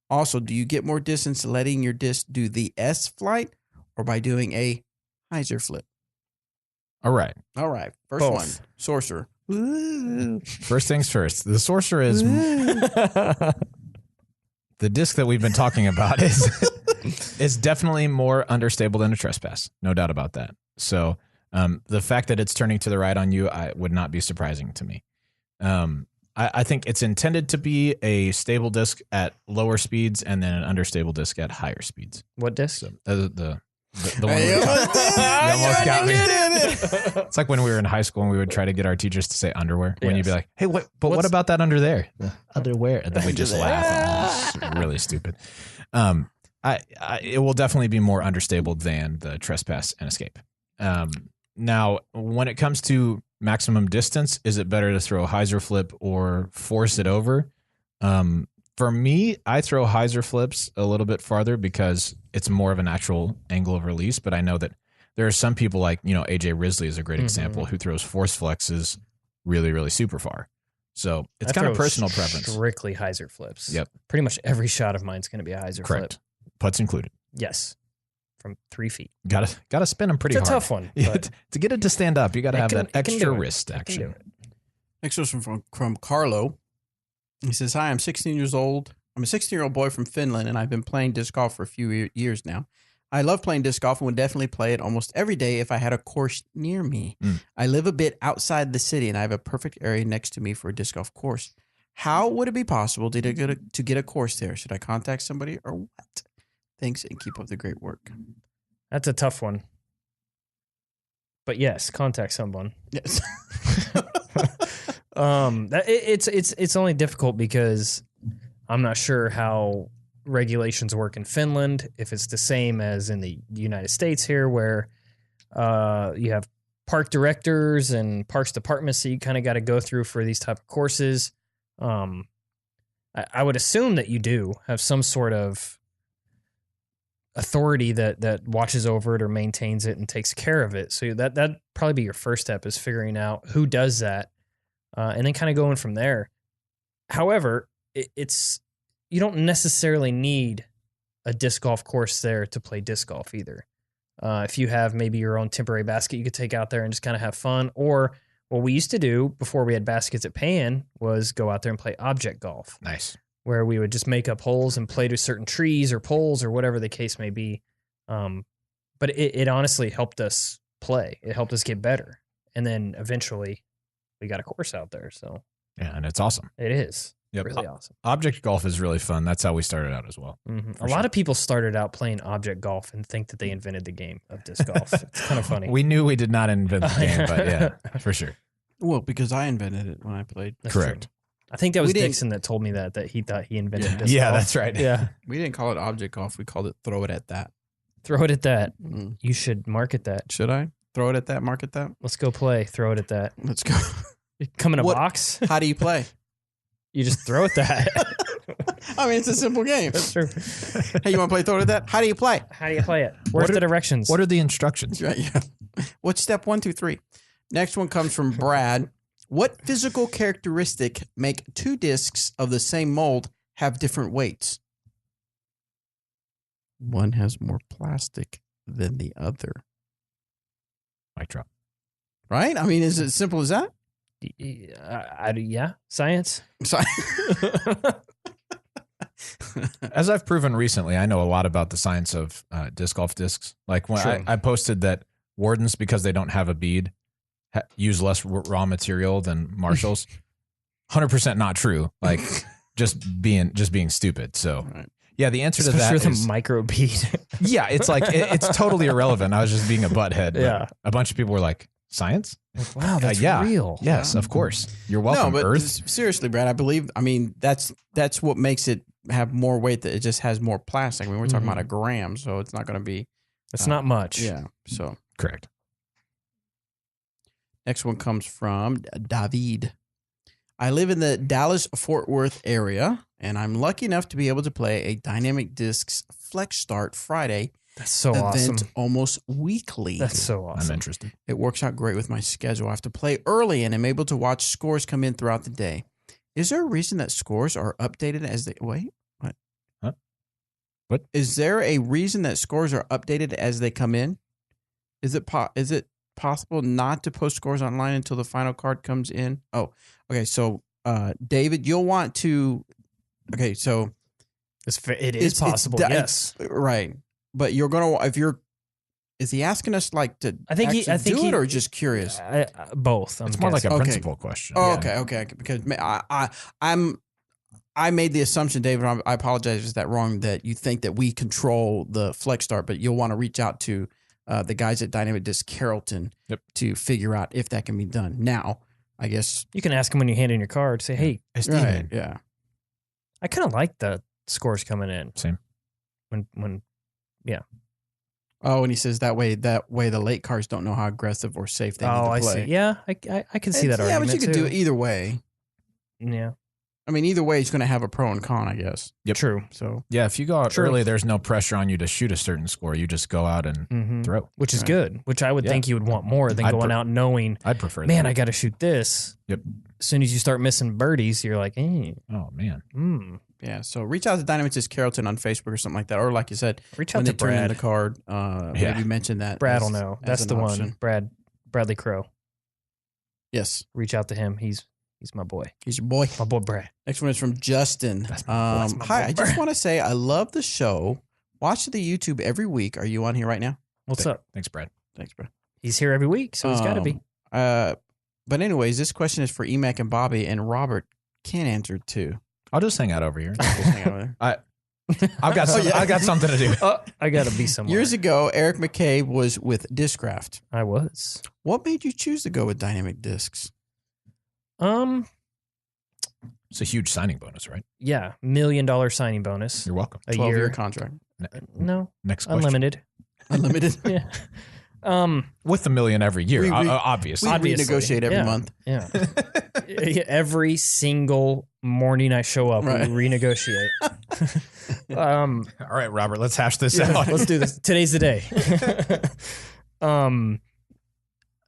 Also, do you get more distance letting your disc do the S flight or by doing a hyzer flip? All right. All right, first Both. one, sorcerer. First things first. The sorcerer is the disc that we've been talking about is definitely more understable than a trespass. No doubt about that. So the fact that it's turning to the right on you, would not be surprising to me. I think it's intended to be a stable disc at lower speeds and then an understable disc at higher speeds. What disc? So the one we were talking- You almost got me. It's like when we were in high school and we would try to get our teachers to say underwear. When you'd be Yes. like, "Hey, what about that under there?" Underwear, and then we just laugh. It's really stupid. It will definitely be more understable than the trespass and escape. Now, when it comes to maximum distance, is it better to throw a hyzer flip or force it over? For me, I throw hyzer flips a little bit farther because it's more of a natural angle of release. But I know that there are some people like, AJ Risley is a great example who throws force flexes really, really super far. So it's kind of throw personal preference. Strictly hyzer flips. Yep. Pretty much every shot of mine is going to be a hyzer flip. Correct. Putts included. Yes. From 3 feet. Gotta spin them pretty It's a hard. tough one. Yeah, but to get it to stand up, you got to have that it can extra do it. wrist It can action. do it. Next one from Carlo. He says, "Hi, I'm 16 years old. I'm a 16-year-old boy from Finland, and I've been playing disc golf for a few years now. I love playing disc golf and would definitely play it almost every day if I had a course near me. I live a bit outside the city, and I have a perfect area next to me for a disc golf course. How would it be possible to get a course there? Should I contact somebody or what? Thanks, and keep up the great work." That's a tough one. But yes, contact someone. Yes. It's only difficult because I'm not sure how regulations work in Finland. If it's the same as in the United States here, where you have park directors and parks departments that you kind of got to go through for these type of courses. I would assume that you do have some sort of authority that watches over it or maintains it and takes care of it. So that'd probably be your first step, is figuring out who does that, and then kind of going from there. However, it's you don't necessarily need a disc golf course there to play disc golf either. If you have maybe your own temporary basket you could take out there and just kind of have fun, or what we used to do before we had baskets at Pan was go out there and play object golf. Nice. Where we would just make up holes and play to certain trees or poles or whatever the case may be. But it honestly helped us play. It helped us get better. And then eventually we got a course out there. So Yeah, and it's awesome. it is Yep. really awesome. Object golf is really fun. That's how we started out as well. A lot of people started out playing object golf and think that they invented the game of disc golf. It's kind of funny. We knew we did not invent the game, but yeah, for sure. Well, because I invented it when I played. That's Correct. true. I think that was We didn't- Dixon that told me that he thought he invented disc Yeah, golf. that's right. Yeah. We didn't call it object golf. We called it throw it at that. Throw it at that. Mm. You should market that. Should I? Throw it at that, market that? Let's go play. Throw it at that. Let's go. Come in a What- box. How do you play? You just throw it that. I mean, it's a simple game. That's true. Hey, you want to play throw it at that? How do you play? How do you play it? Where's What the are- directions? What are the instructions? Right, yeah. What's step 1, 2, 3? Next one comes from Brad. What physical characteristic make two discs of the same mold have different weights? One has more plastic than the other. Mic drop. Right? I mean, is it as simple as that? Yeah, science. As I've proven recently, I know a lot about the science of disc golf discs. Like when True. I posted that Wardens, because they don't have a bead, use less raw material than Marshalls. 100% not true. Like just being stupid. So Right. yeah, the answer Especially to that with is a micro bead. yeah. It's like it's totally irrelevant. I was just being a butthead. But Yeah. a bunch of people were like, science? Wow, that's yeah. real. Yes, of course. You're welcome. No, but Earth. seriously, Brad, I mean, that's what makes it have more weight. That it just has more plastic. I mean, we're talking about a gram, so it's not going to be. It's not much. Yeah. So Correct. next one comes from David. I live in the Dallas-Fort Worth area, and I'm lucky enough to be able to play a Dynamic Discs Flex Start Friday That's so event awesome. almost weekly. That's so awesome. I'm interested. It works out great with my schedule. I have to play early and am able to watch scores come in throughout the day. Is there a reason that scores are updated as they wait? What? Huh? What? Is there a reason that scores are updated as they come in? Is it possible not to post scores online until the final card comes in? Oh, okay. So, David, you'll want to. Okay, so It is possible. Yes. right. But you're gonna if you're. Is he asking us like to? I think do it or just curious? Both. It's more like a Okay. principle question. Oh, Yeah. okay. Because I made the assumption, David. I apologize if that wrong. That you think that we control the flex start, but you'll want to reach out to the guys at Dynamic Disc Carrollton to figure out if that can be done. Now, I guess You can ask him when you hand in your card. Say, hey, right, yeah. I kind of like the scores coming in. Same. When Oh, and he says that way the late cards don't know how aggressive or safe they need I to play. see. Yeah, I can see that Yeah, argument but you could too. do it either way. Yeah, I mean, either way, it's going to have a pro and con, I guess. Yep. true. So Yeah, if you go out True. early, there's no pressure on you to shoot a certain score. You just go out and Mm-hmm. throw. Which is Right. good. Which I would Yeah. think you would want more than I'd going pre- out knowing, I'd prefer man, that. I got to shoot this. Yep. As soon as you start missing birdies, you're like, Oh, man. yeah, so reach out to Dynamic Disc Carrollton on Facebook or something like that, or like you said, reach when out they to turn in Brad. the card, maybe mention that. Brad as- will know. as That's an the option. one. Bradley Crow. Yes, Reach out to him. He's my boy. he's your boy. My boy Brad. Next one is from Justin. That's my boy. Hi, I just want to say I love the show. Watch the YouTube every week. Are you on here right now? What's up? Thanks, Brad. Thanks, bro. He's here every week, so he's got to be. But anyways, this question is for Emac and Bobby, and Robert can answer too. I'll just hang out over here. Just hang out over there. I've got I got something to do. I got to be somewhere. Years ago, Eric McCabe was with Discraft. I was. What made you choose to go with Dynamic Discs? It's a huge signing bonus, right? Yeah, $1 million signing bonus. You're welcome. A 12-year year. contract. No, Next question. unlimited. Unlimited. Yeah. With $1 million every year, We obviously. We Obviously. renegotiate every Yeah. month. Yeah. Every single morning I show up, Right. we renegotiate. All right, Robert, let's hash this Yeah, out. let's do this. Today's the day.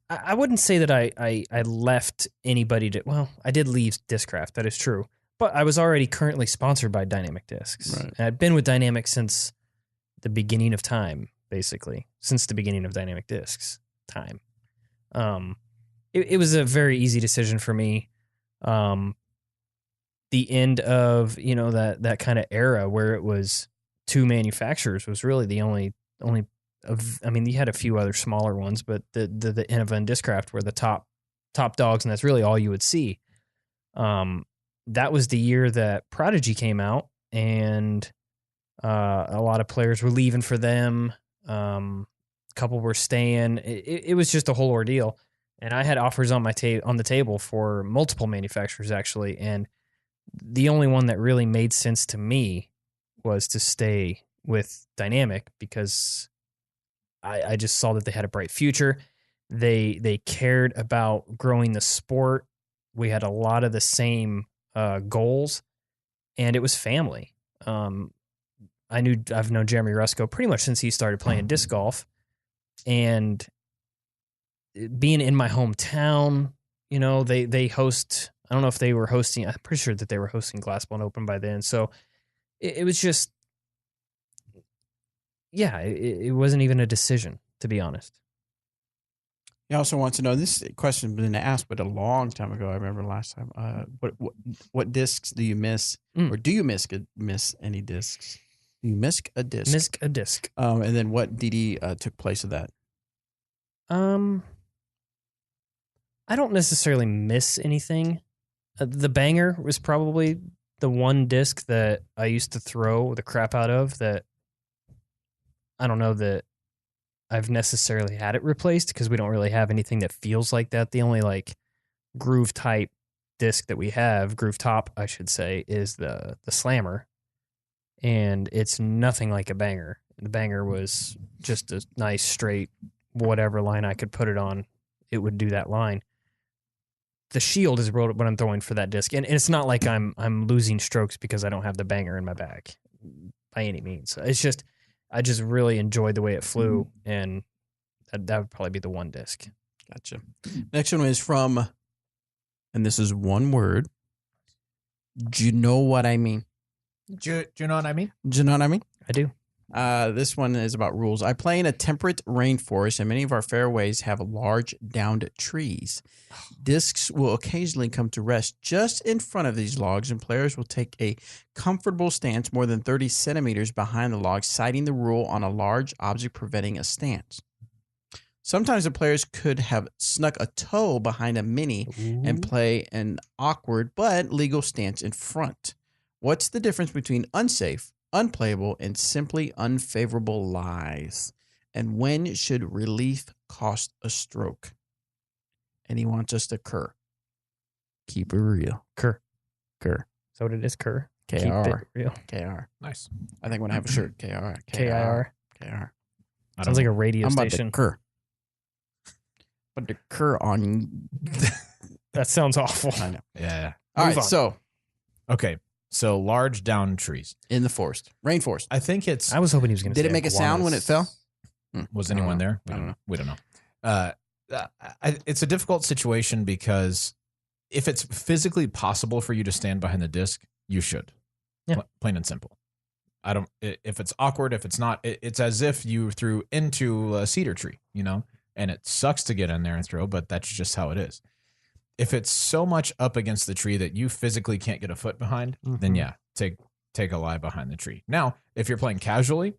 I wouldn't say that I left anybody to. Well, I did leave Discraft. That is true. But I was already currently sponsored by Dynamic Discs. Right. And I've been with Dynamic since the beginning of time, basically. Since the beginning of Dynamic Discs time. It was a very easy decision for me. The end of, that kind of era where it was two manufacturers was really the only you had a few other smaller ones, but the Innova and Discraft were the top dogs, and that's really all you would see. That was the year that Prodigy came out, and a lot of players were leaving for them. A couple were staying. It was just a whole ordeal, and I had offers on the table for multiple manufacturers actually, and the only one that really made sense to me was to stay with Dynamic because I just saw that they had a bright future. They cared about growing the sport. We had a lot of the same goals, and it was family. I've known Jeremy Rusko pretty much since he started playing disc golf, and being in my hometown, they host. I don't know if they were hosting. I'm pretty sure that they were hosting Glassbone Open by then. So it was just. Yeah, it wasn't even a decision, to be honest. He also wants to know, this question has been asked, but a long time ago. I remember last time. What discs do you miss, or do you miss any discs? Do you miss a disc? Miss a disc. And then what DD took place of that? I don't necessarily miss anything. The banger was probably the one disc that I used to throw the crap out of. That I don't know that I've necessarily had it replaced, because we don't really have anything that feels like that. The only like groove type disc that we have, groove top, I should say, is the Slammer, and it's nothing like a banger. The banger was just a nice straight whatever line I could put it on, it would do that line. The Shield is what I'm throwing for that disc, and it's not like I'm losing strokes because I don't have the banger in my bag by any means. It's just I just really enjoyed the way it flew, and that would probably be the one disc. Gotcha. Next one is from, and this is one word. Do you know what I mean? Do you know what I mean? Do you know what I mean? I do. This one is about rules. I play in a temperate rainforest, and many of our fairways have large downed trees. Discs will occasionally come to rest just in front of these logs, and players will take a comfortable stance more than 30 centimeters behind the log, citing the rule on a large object preventing a stance. Sometimes the players could have snuck a toe behind a mini and play an awkward but legal stance in front. What's the difference between unsafe, unplayable, and simply unfavorable lies? And when should relief cost a stroke? And he wants us to Kerr. Keep it real. Kerr. Kerr. So what it is, Kerr. KR. Keep it real. KR. Nice. I think I'm going to have a shirt. KR. KIR. KR. Sounds like a radio I'm about station. to Kerr. But the Kerr on. That sounds awful. I know. Yeah. All Move right. on. So Okay. So large down trees. in the forest, rainforest. I think it's. I was hoping he was going to Did it make a sound when it fell? Was I don't anyone know. there? I don't know. We don't know. It's a difficult situation because if it's physically possible for you to stand behind the disc, you should. Yeah. Plain and simple. If it's awkward, if it's not, it's as if you threw into a cedar tree, and it sucks to get in there and throw, but that's just how it is. If it's so much up against the tree that you physically can't get a foot behind, then yeah, take a lie behind the tree. Now, if you're playing casually,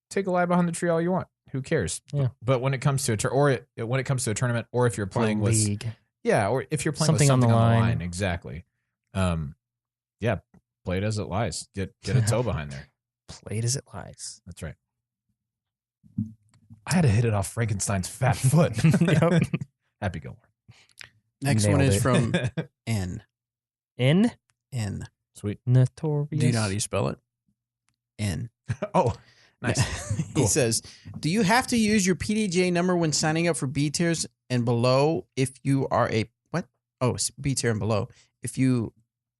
take a lie behind the tree all you want. Who cares? Yeah. But when it comes to when it comes to a tournament, or if you're playing with league. or if you're playing Something with on something the on the line. line, exactly. Yeah, play it as it lies. Get a toe behind there. Played as it lies. That's right. I had to hit it off Frankenstein's fat foot. Yep. Happy Gilmore. Next Nailed one is it. from N. N? N. Sweet. Notorious. Do you know how you spell it? N. Oh, nice. He Cool. says, do you have to use your PDJ number when signing up for B tiers and below if you are a, what? Oh, it's B tier and below. If you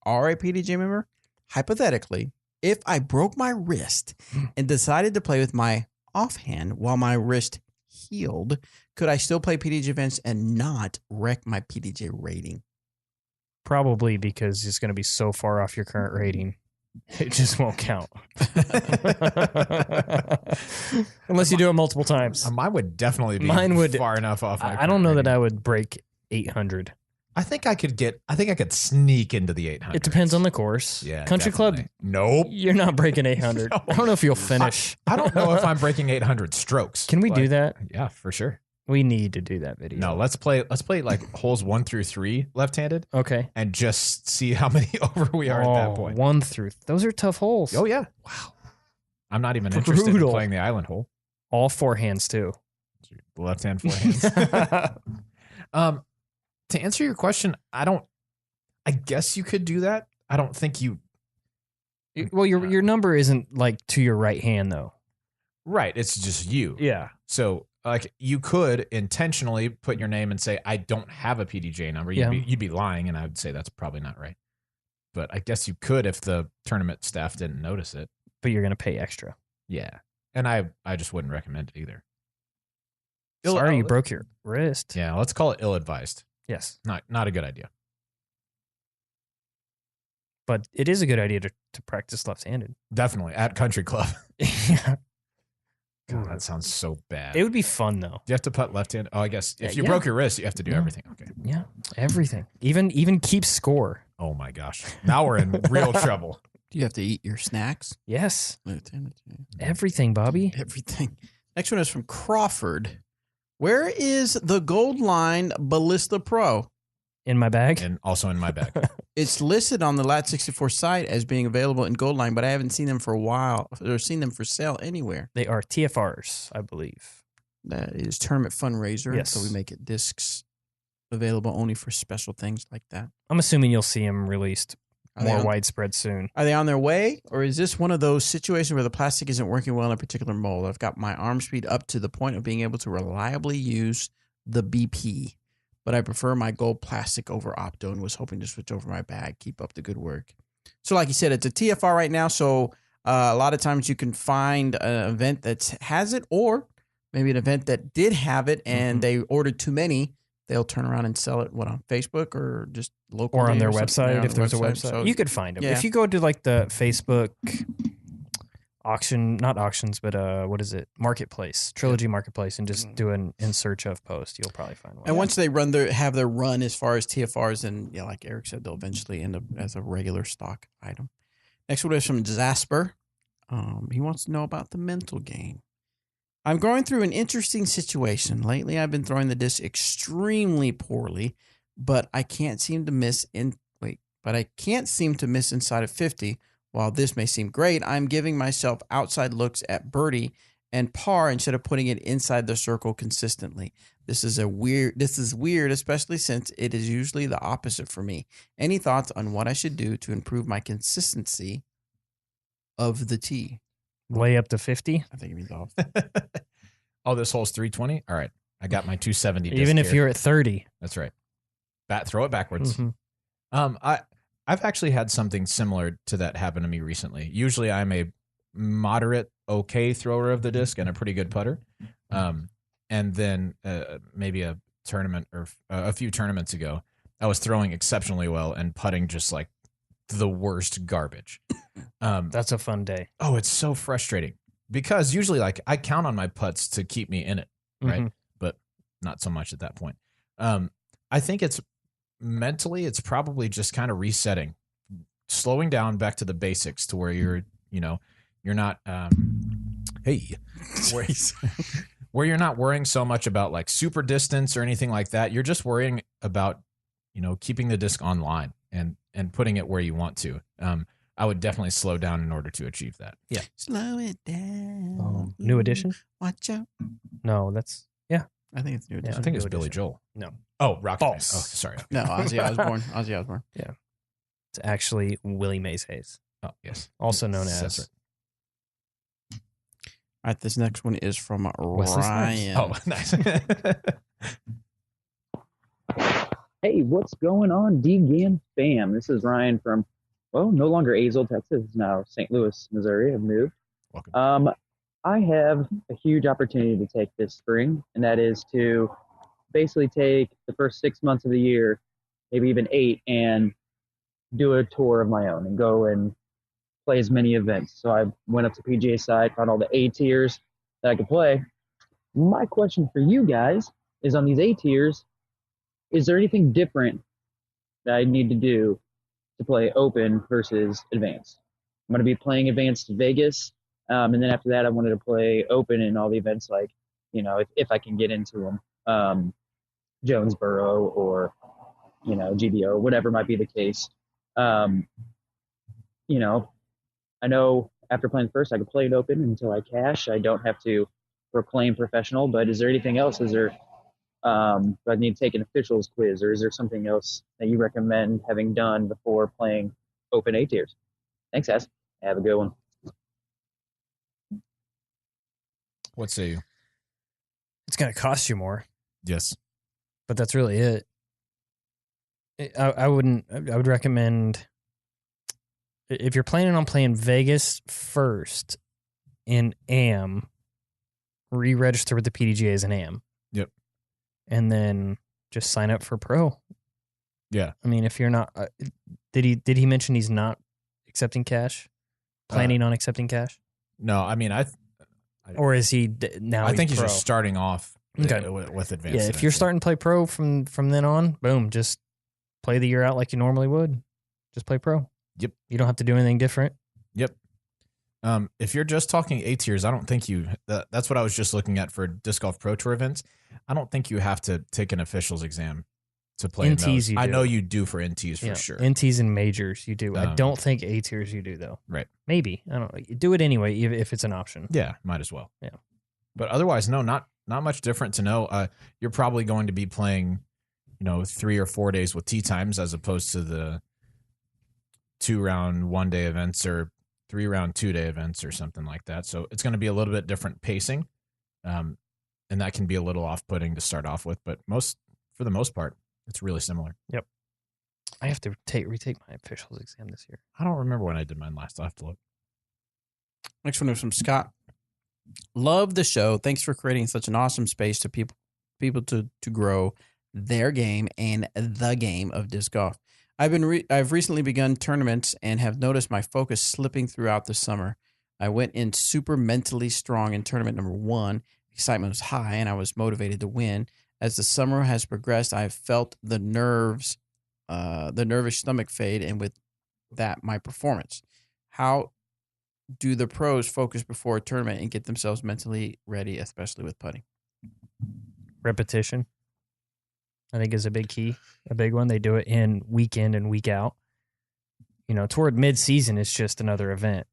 are a PDJ member, hypothetically, if I broke my wrist and decided to play with my offhand while my wrist healed, could I still play PDJ events and not wreck my PDJ rating? Probably, because it's going to be so far off your current rating. It just won't count. Unless you do it multiple times. Mine would definitely be Mine would- far enough off my I don't know that rating. I would break 800. I think I could sneak into the 800. It depends on the course. Yeah. Country definitely. club, Nope. you're not breaking 800. No. I don't know if you'll finish. I don't know if I'm breaking 800 strokes. Can we do Like, that? Yeah, for sure. We need to do that video. No, let's play like holes 1 through 3 left-handed Okay. and just see how many over we are at that point. 1 through. Those are tough holes. Oh yeah. Wow. I'm not even interested in Brutal. playing the island hole. All four hands, too. The left hand, forehands. To answer your question, I guess you could do that. I don't think you. Well, your number isn't like to your right hand, though. Right. It's just you. Yeah. So like you could intentionally put your name and say, I don't have a PDJ number. You'd be lying, and I would say that's probably not right. But I guess you could if the tournament staff didn't notice it. But you're going to pay extra. Yeah. And I just wouldn't recommend it either. Sorry, you broke your wrist. Yeah, let's call it ill-advised. Yes. Not a good idea. But it is a good idea to practice left-handed. Definitely at country club. Yeah. God, that sounds so bad. It would be fun though. Do you have to putt left hand? Oh, I guess if you Yeah. broke your wrist, you have to do Yeah. everything. Okay. Yeah, everything. Even keep score. Oh my gosh. Now we're in real trouble. Do you have to eat your snacks? Yes, everything, Bobby. Everything. Next one is from Crawford. Where is the Gold Line Ballista Pro? In my bag. And also in my bag. It's listed on the Lat64 site as being available in Gold Line, but I haven't seen them for a while or seen them for sale anywhere. They are TFRs, I believe. That is tournament fundraiser. Yes. So we make it discs available only for special things like that. I'm assuming you'll see them released Are they more on- widespread soon. Are they on their way, or is this one of those situations where the plastic isn't working well in a particular mold? I've got my arm speed up to the point of being able to reliably use the BP, but I prefer my gold plastic over Opto and was hoping to switch over my bag. Keep up the good work. So like you said, it's a TFR right now, so a lot of times you can find an event that has it, or maybe an event that did have it and they ordered too many. They'll turn around and sell it, on Facebook or just locally? Or on their something? website, Yeah, on if the there's a website. So You could find them. yeah. If you go to like the Facebook auction, not auctions, but what is it? Marketplace, Trilogy Marketplace, and just do an in search of post, you'll probably find one. And once they have their run as far as TFRs, and like Eric said, they'll eventually end up as a regular stock item. Next one is from Zasper. He wants to know about the mental game. I'm going through an interesting situation. Lately, I've been throwing the disc extremely poorly, but I can't seem to miss inside of 50. While this may seem great, I'm giving myself outside looks at birdie and par instead of putting it inside the circle consistently. This is weird, especially since it is usually the opposite for me. Any thoughts on what I should do to improve my consistency of the tee? Lay up to 50. I think it means off. Oh, this hole's 320? All right. I got my 270 disc Even if here. you're at 30. That's right. Throw it backwards. Mhm. I've actually had something similar to that happen to me recently. Usually I'm a moderate, okay thrower of the disc and a pretty good putter. And then maybe a tournament or a few tournaments ago, I was throwing exceptionally well and putting just like the worst garbage. That's a fun day. Oh, it's so frustrating because usually like I count on my putts to keep me in it, right? Mhm. But not so much at that point. I think it's mentally, it's probably just kind of resetting, slowing down back to the basics to where you're not, where you're not worrying so much about like super distance or anything like that. You're just worrying about, keeping the disc online and putting it where you want to. I would definitely slow down in order to achieve that. Yeah. Slow it down. New edition? Watch out. No, that's, yeah. I think it's new edition. I think it's New Billy edition. Joel. No. Oh, Rocket Man. Oh, False. sorry. No, Ozzy Osbourne. Ozzy Osbourne. It's actually Willie Mays Hayes, Oh, yes. also known That's as. right. All right, this next one is from Wesley Snipes. Ryan. Oh, nice. Hey, what's going on, DGAN fam? This is Ryan from, no longer Azle, Texas. It's now St. Louis, Missouri. I've moved. Welcome. I have a huge opportunity to take this spring, and that is to basically take the first 6 months of the year, maybe even 8, and do a tour of my own and go and play as many events. So I went up to PGA side, found all the A tiers that I could play. My question for you guys is on these A tiers, is there anything different that I need to do to play open versus advanced? I'm going to be playing advanced Vegas. And then after that, I wanted to play open in all the events, like, if I can get into them, Jonesboro or, GBO, whatever might be the case. I know after playing first, I could play it open until I cash. I don't have to proclaim professional, but is there anything else? Is there, do I need to take an officials quiz, or is there something else that you recommend having done before playing open A tiers? Thanks, guys. Have a good one. What say you? It's going to cost you more, Yes. but that's really it. I would recommend, if you're planning on playing Vegas first in AM, re-register with the PDGA as an AM. Yep. And then just sign up for pro. Yeah. I mean, if you're not, did he mention he's not accepting cash? Planning on accepting cash? No, I mean, Or is he now? I think he's pro? just starting off Okay. with advanced. Yeah, if you're starting to play pro from then on, boom, just play the year out like you normally would. Just play pro. Yep. You don't have to do anything different. Yep. If you're just talking A tiers, I don't think that's what I was just looking at for Disc Golf Pro Tour events. I don't think you have to take an officials exam to play in NTs those. you I do. know you do for NTs for Yeah, sure. NTs and majors you do. I Um, don't think A tiers you do though. Right. Maybe. I don't know. You do it anyway if it's an option. Yeah, might as well. Yeah. But otherwise, no, not much different to know. You're probably going to be playing, 3 or 4 days with tee times as opposed to the 2-round 1-day events or 3-round 2-day events or something like that. So it's going to be a little bit different pacing. And that can be a little off-putting to start off with, but for the most part, it's really similar. Yep. I have to retake my officials exam this year. I don't remember when I did mine last. I'll have to look. Next one is from Scott. Love the show. Thanks for creating such an awesome space to people to grow their game and the game of disc golf. I've recently begun tournaments and have noticed my focus slipping throughout the summer. I went in super mentally strong in tournament number 1. Excitement was high and I was motivated to win. As the summer has progressed, I have felt the nervous stomach fade, and with that, my performance. How do the pros focus before a tournament and get themselves mentally ready, especially with putting? Repetition, I think, is a big key, a big one. They do it in week in and week out. Toward mid-season, it's just another event.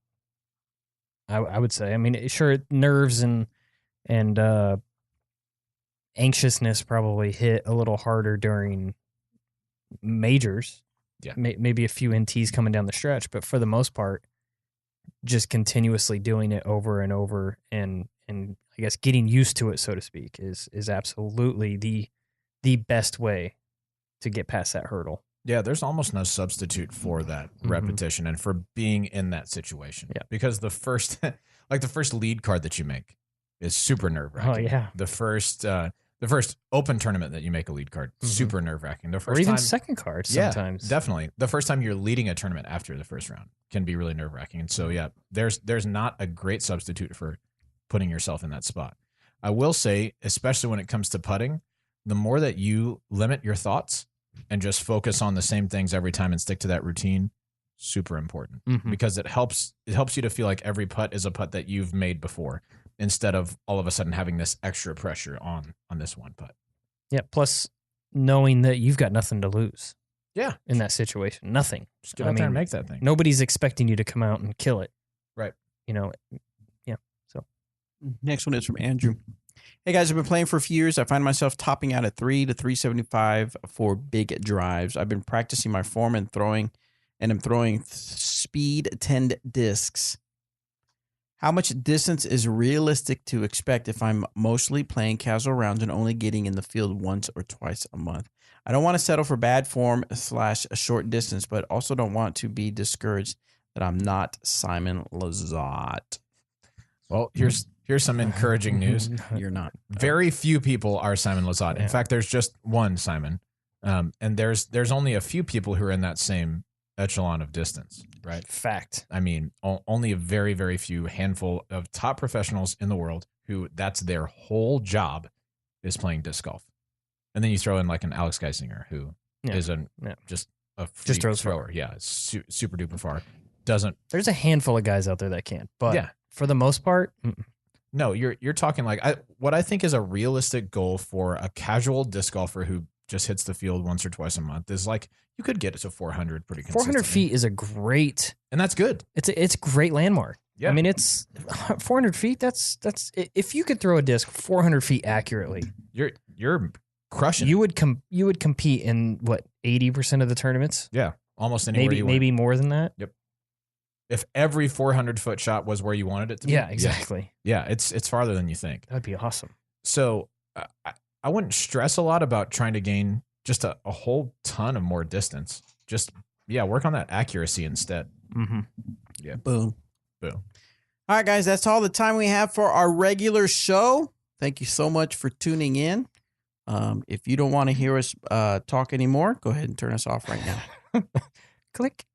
I would say. I mean, sure, nerves and anxiousness probably hit a little harder during majors. Yeah. Maybe a few NTs coming down the stretch, but for the most part, just continuously doing it over and over and I guess getting used to it, so to speak, is absolutely the best way to get past that hurdle. Yeah, there's almost no substitute for that repetition and for being in that situation. Yeah. Because the first lead card that you make is super nerve-wracking. Oh, yeah. The first open tournament that you make a lead card, super nerve-wracking. The first Or even time, second card sometimes. Yeah, definitely. The first time you're leading a tournament after the first round can be really nerve-wracking. And so, yeah, there's not a great substitute for putting yourself in that spot. I will say, especially when it comes to putting, the more that you limit your thoughts and just focus on the same things every time and stick to that routine, super important because it helps you to feel like every putt is a putt that you've made before instead of all of a sudden having this extra pressure on this one putt. Yeah, plus knowing that you've got nothing to lose. Yeah. In that situation, nothing. Just get out there and make that thing. Nobody's expecting you to come out and kill it. Right. Yeah. So next one is from Andrew. Hey guys, I've been playing for a few years. I find myself topping out at 3 to 375 for big drives. I've been practicing my form and I'm throwing speed 10 discs. How much distance is realistic to expect if I'm mostly playing casual rounds and only getting in the field once or twice a month? I don't want to settle for bad form / a short distance, but also don't want to be discouraged that I'm not Simon Lizotte. Well, here's some encouraging news. You're not. Very few people are Simon Lizotte. In fact, there's just one Simon, and there's only a few people who are in that same echelon of distance, right? Fact. I mean, only a very, very few handful of top professionals in the world who that's their whole job is playing disc golf. And then you throw in like an Alex Geisinger who is just a freak throws thrower. far. Yeah, super duper far. There's a handful of guys out there that can, but Yeah. for the most part, No, you're talking like what I think is a realistic goal for a casual disc golfer who just hits the field once or twice a month is like you could get it to 400 pretty consistently. 400 feet is a great. And that's good. It's a great landmark. Yeah. I mean, it's 400 feet. That's if you could throw a disc 400 feet accurately, You're crushing. you would compete in what 80% of the tournaments. Yeah, almost anywhere you want. Maybe more than that. Yep. If every 400-foot shot was where you wanted it to be. Yeah, exactly. Yeah, it's farther than you think. That'd be awesome. So I wouldn't stress a lot about trying to gain just a whole ton of more distance. Just, work on that accuracy instead. Mm-hmm. Yeah. Boom. Boom. All right, guys, that's all the time we have for our regular show. Thank you so much for tuning in. If you don't want to hear us talk anymore, go ahead and turn us off right now. Click.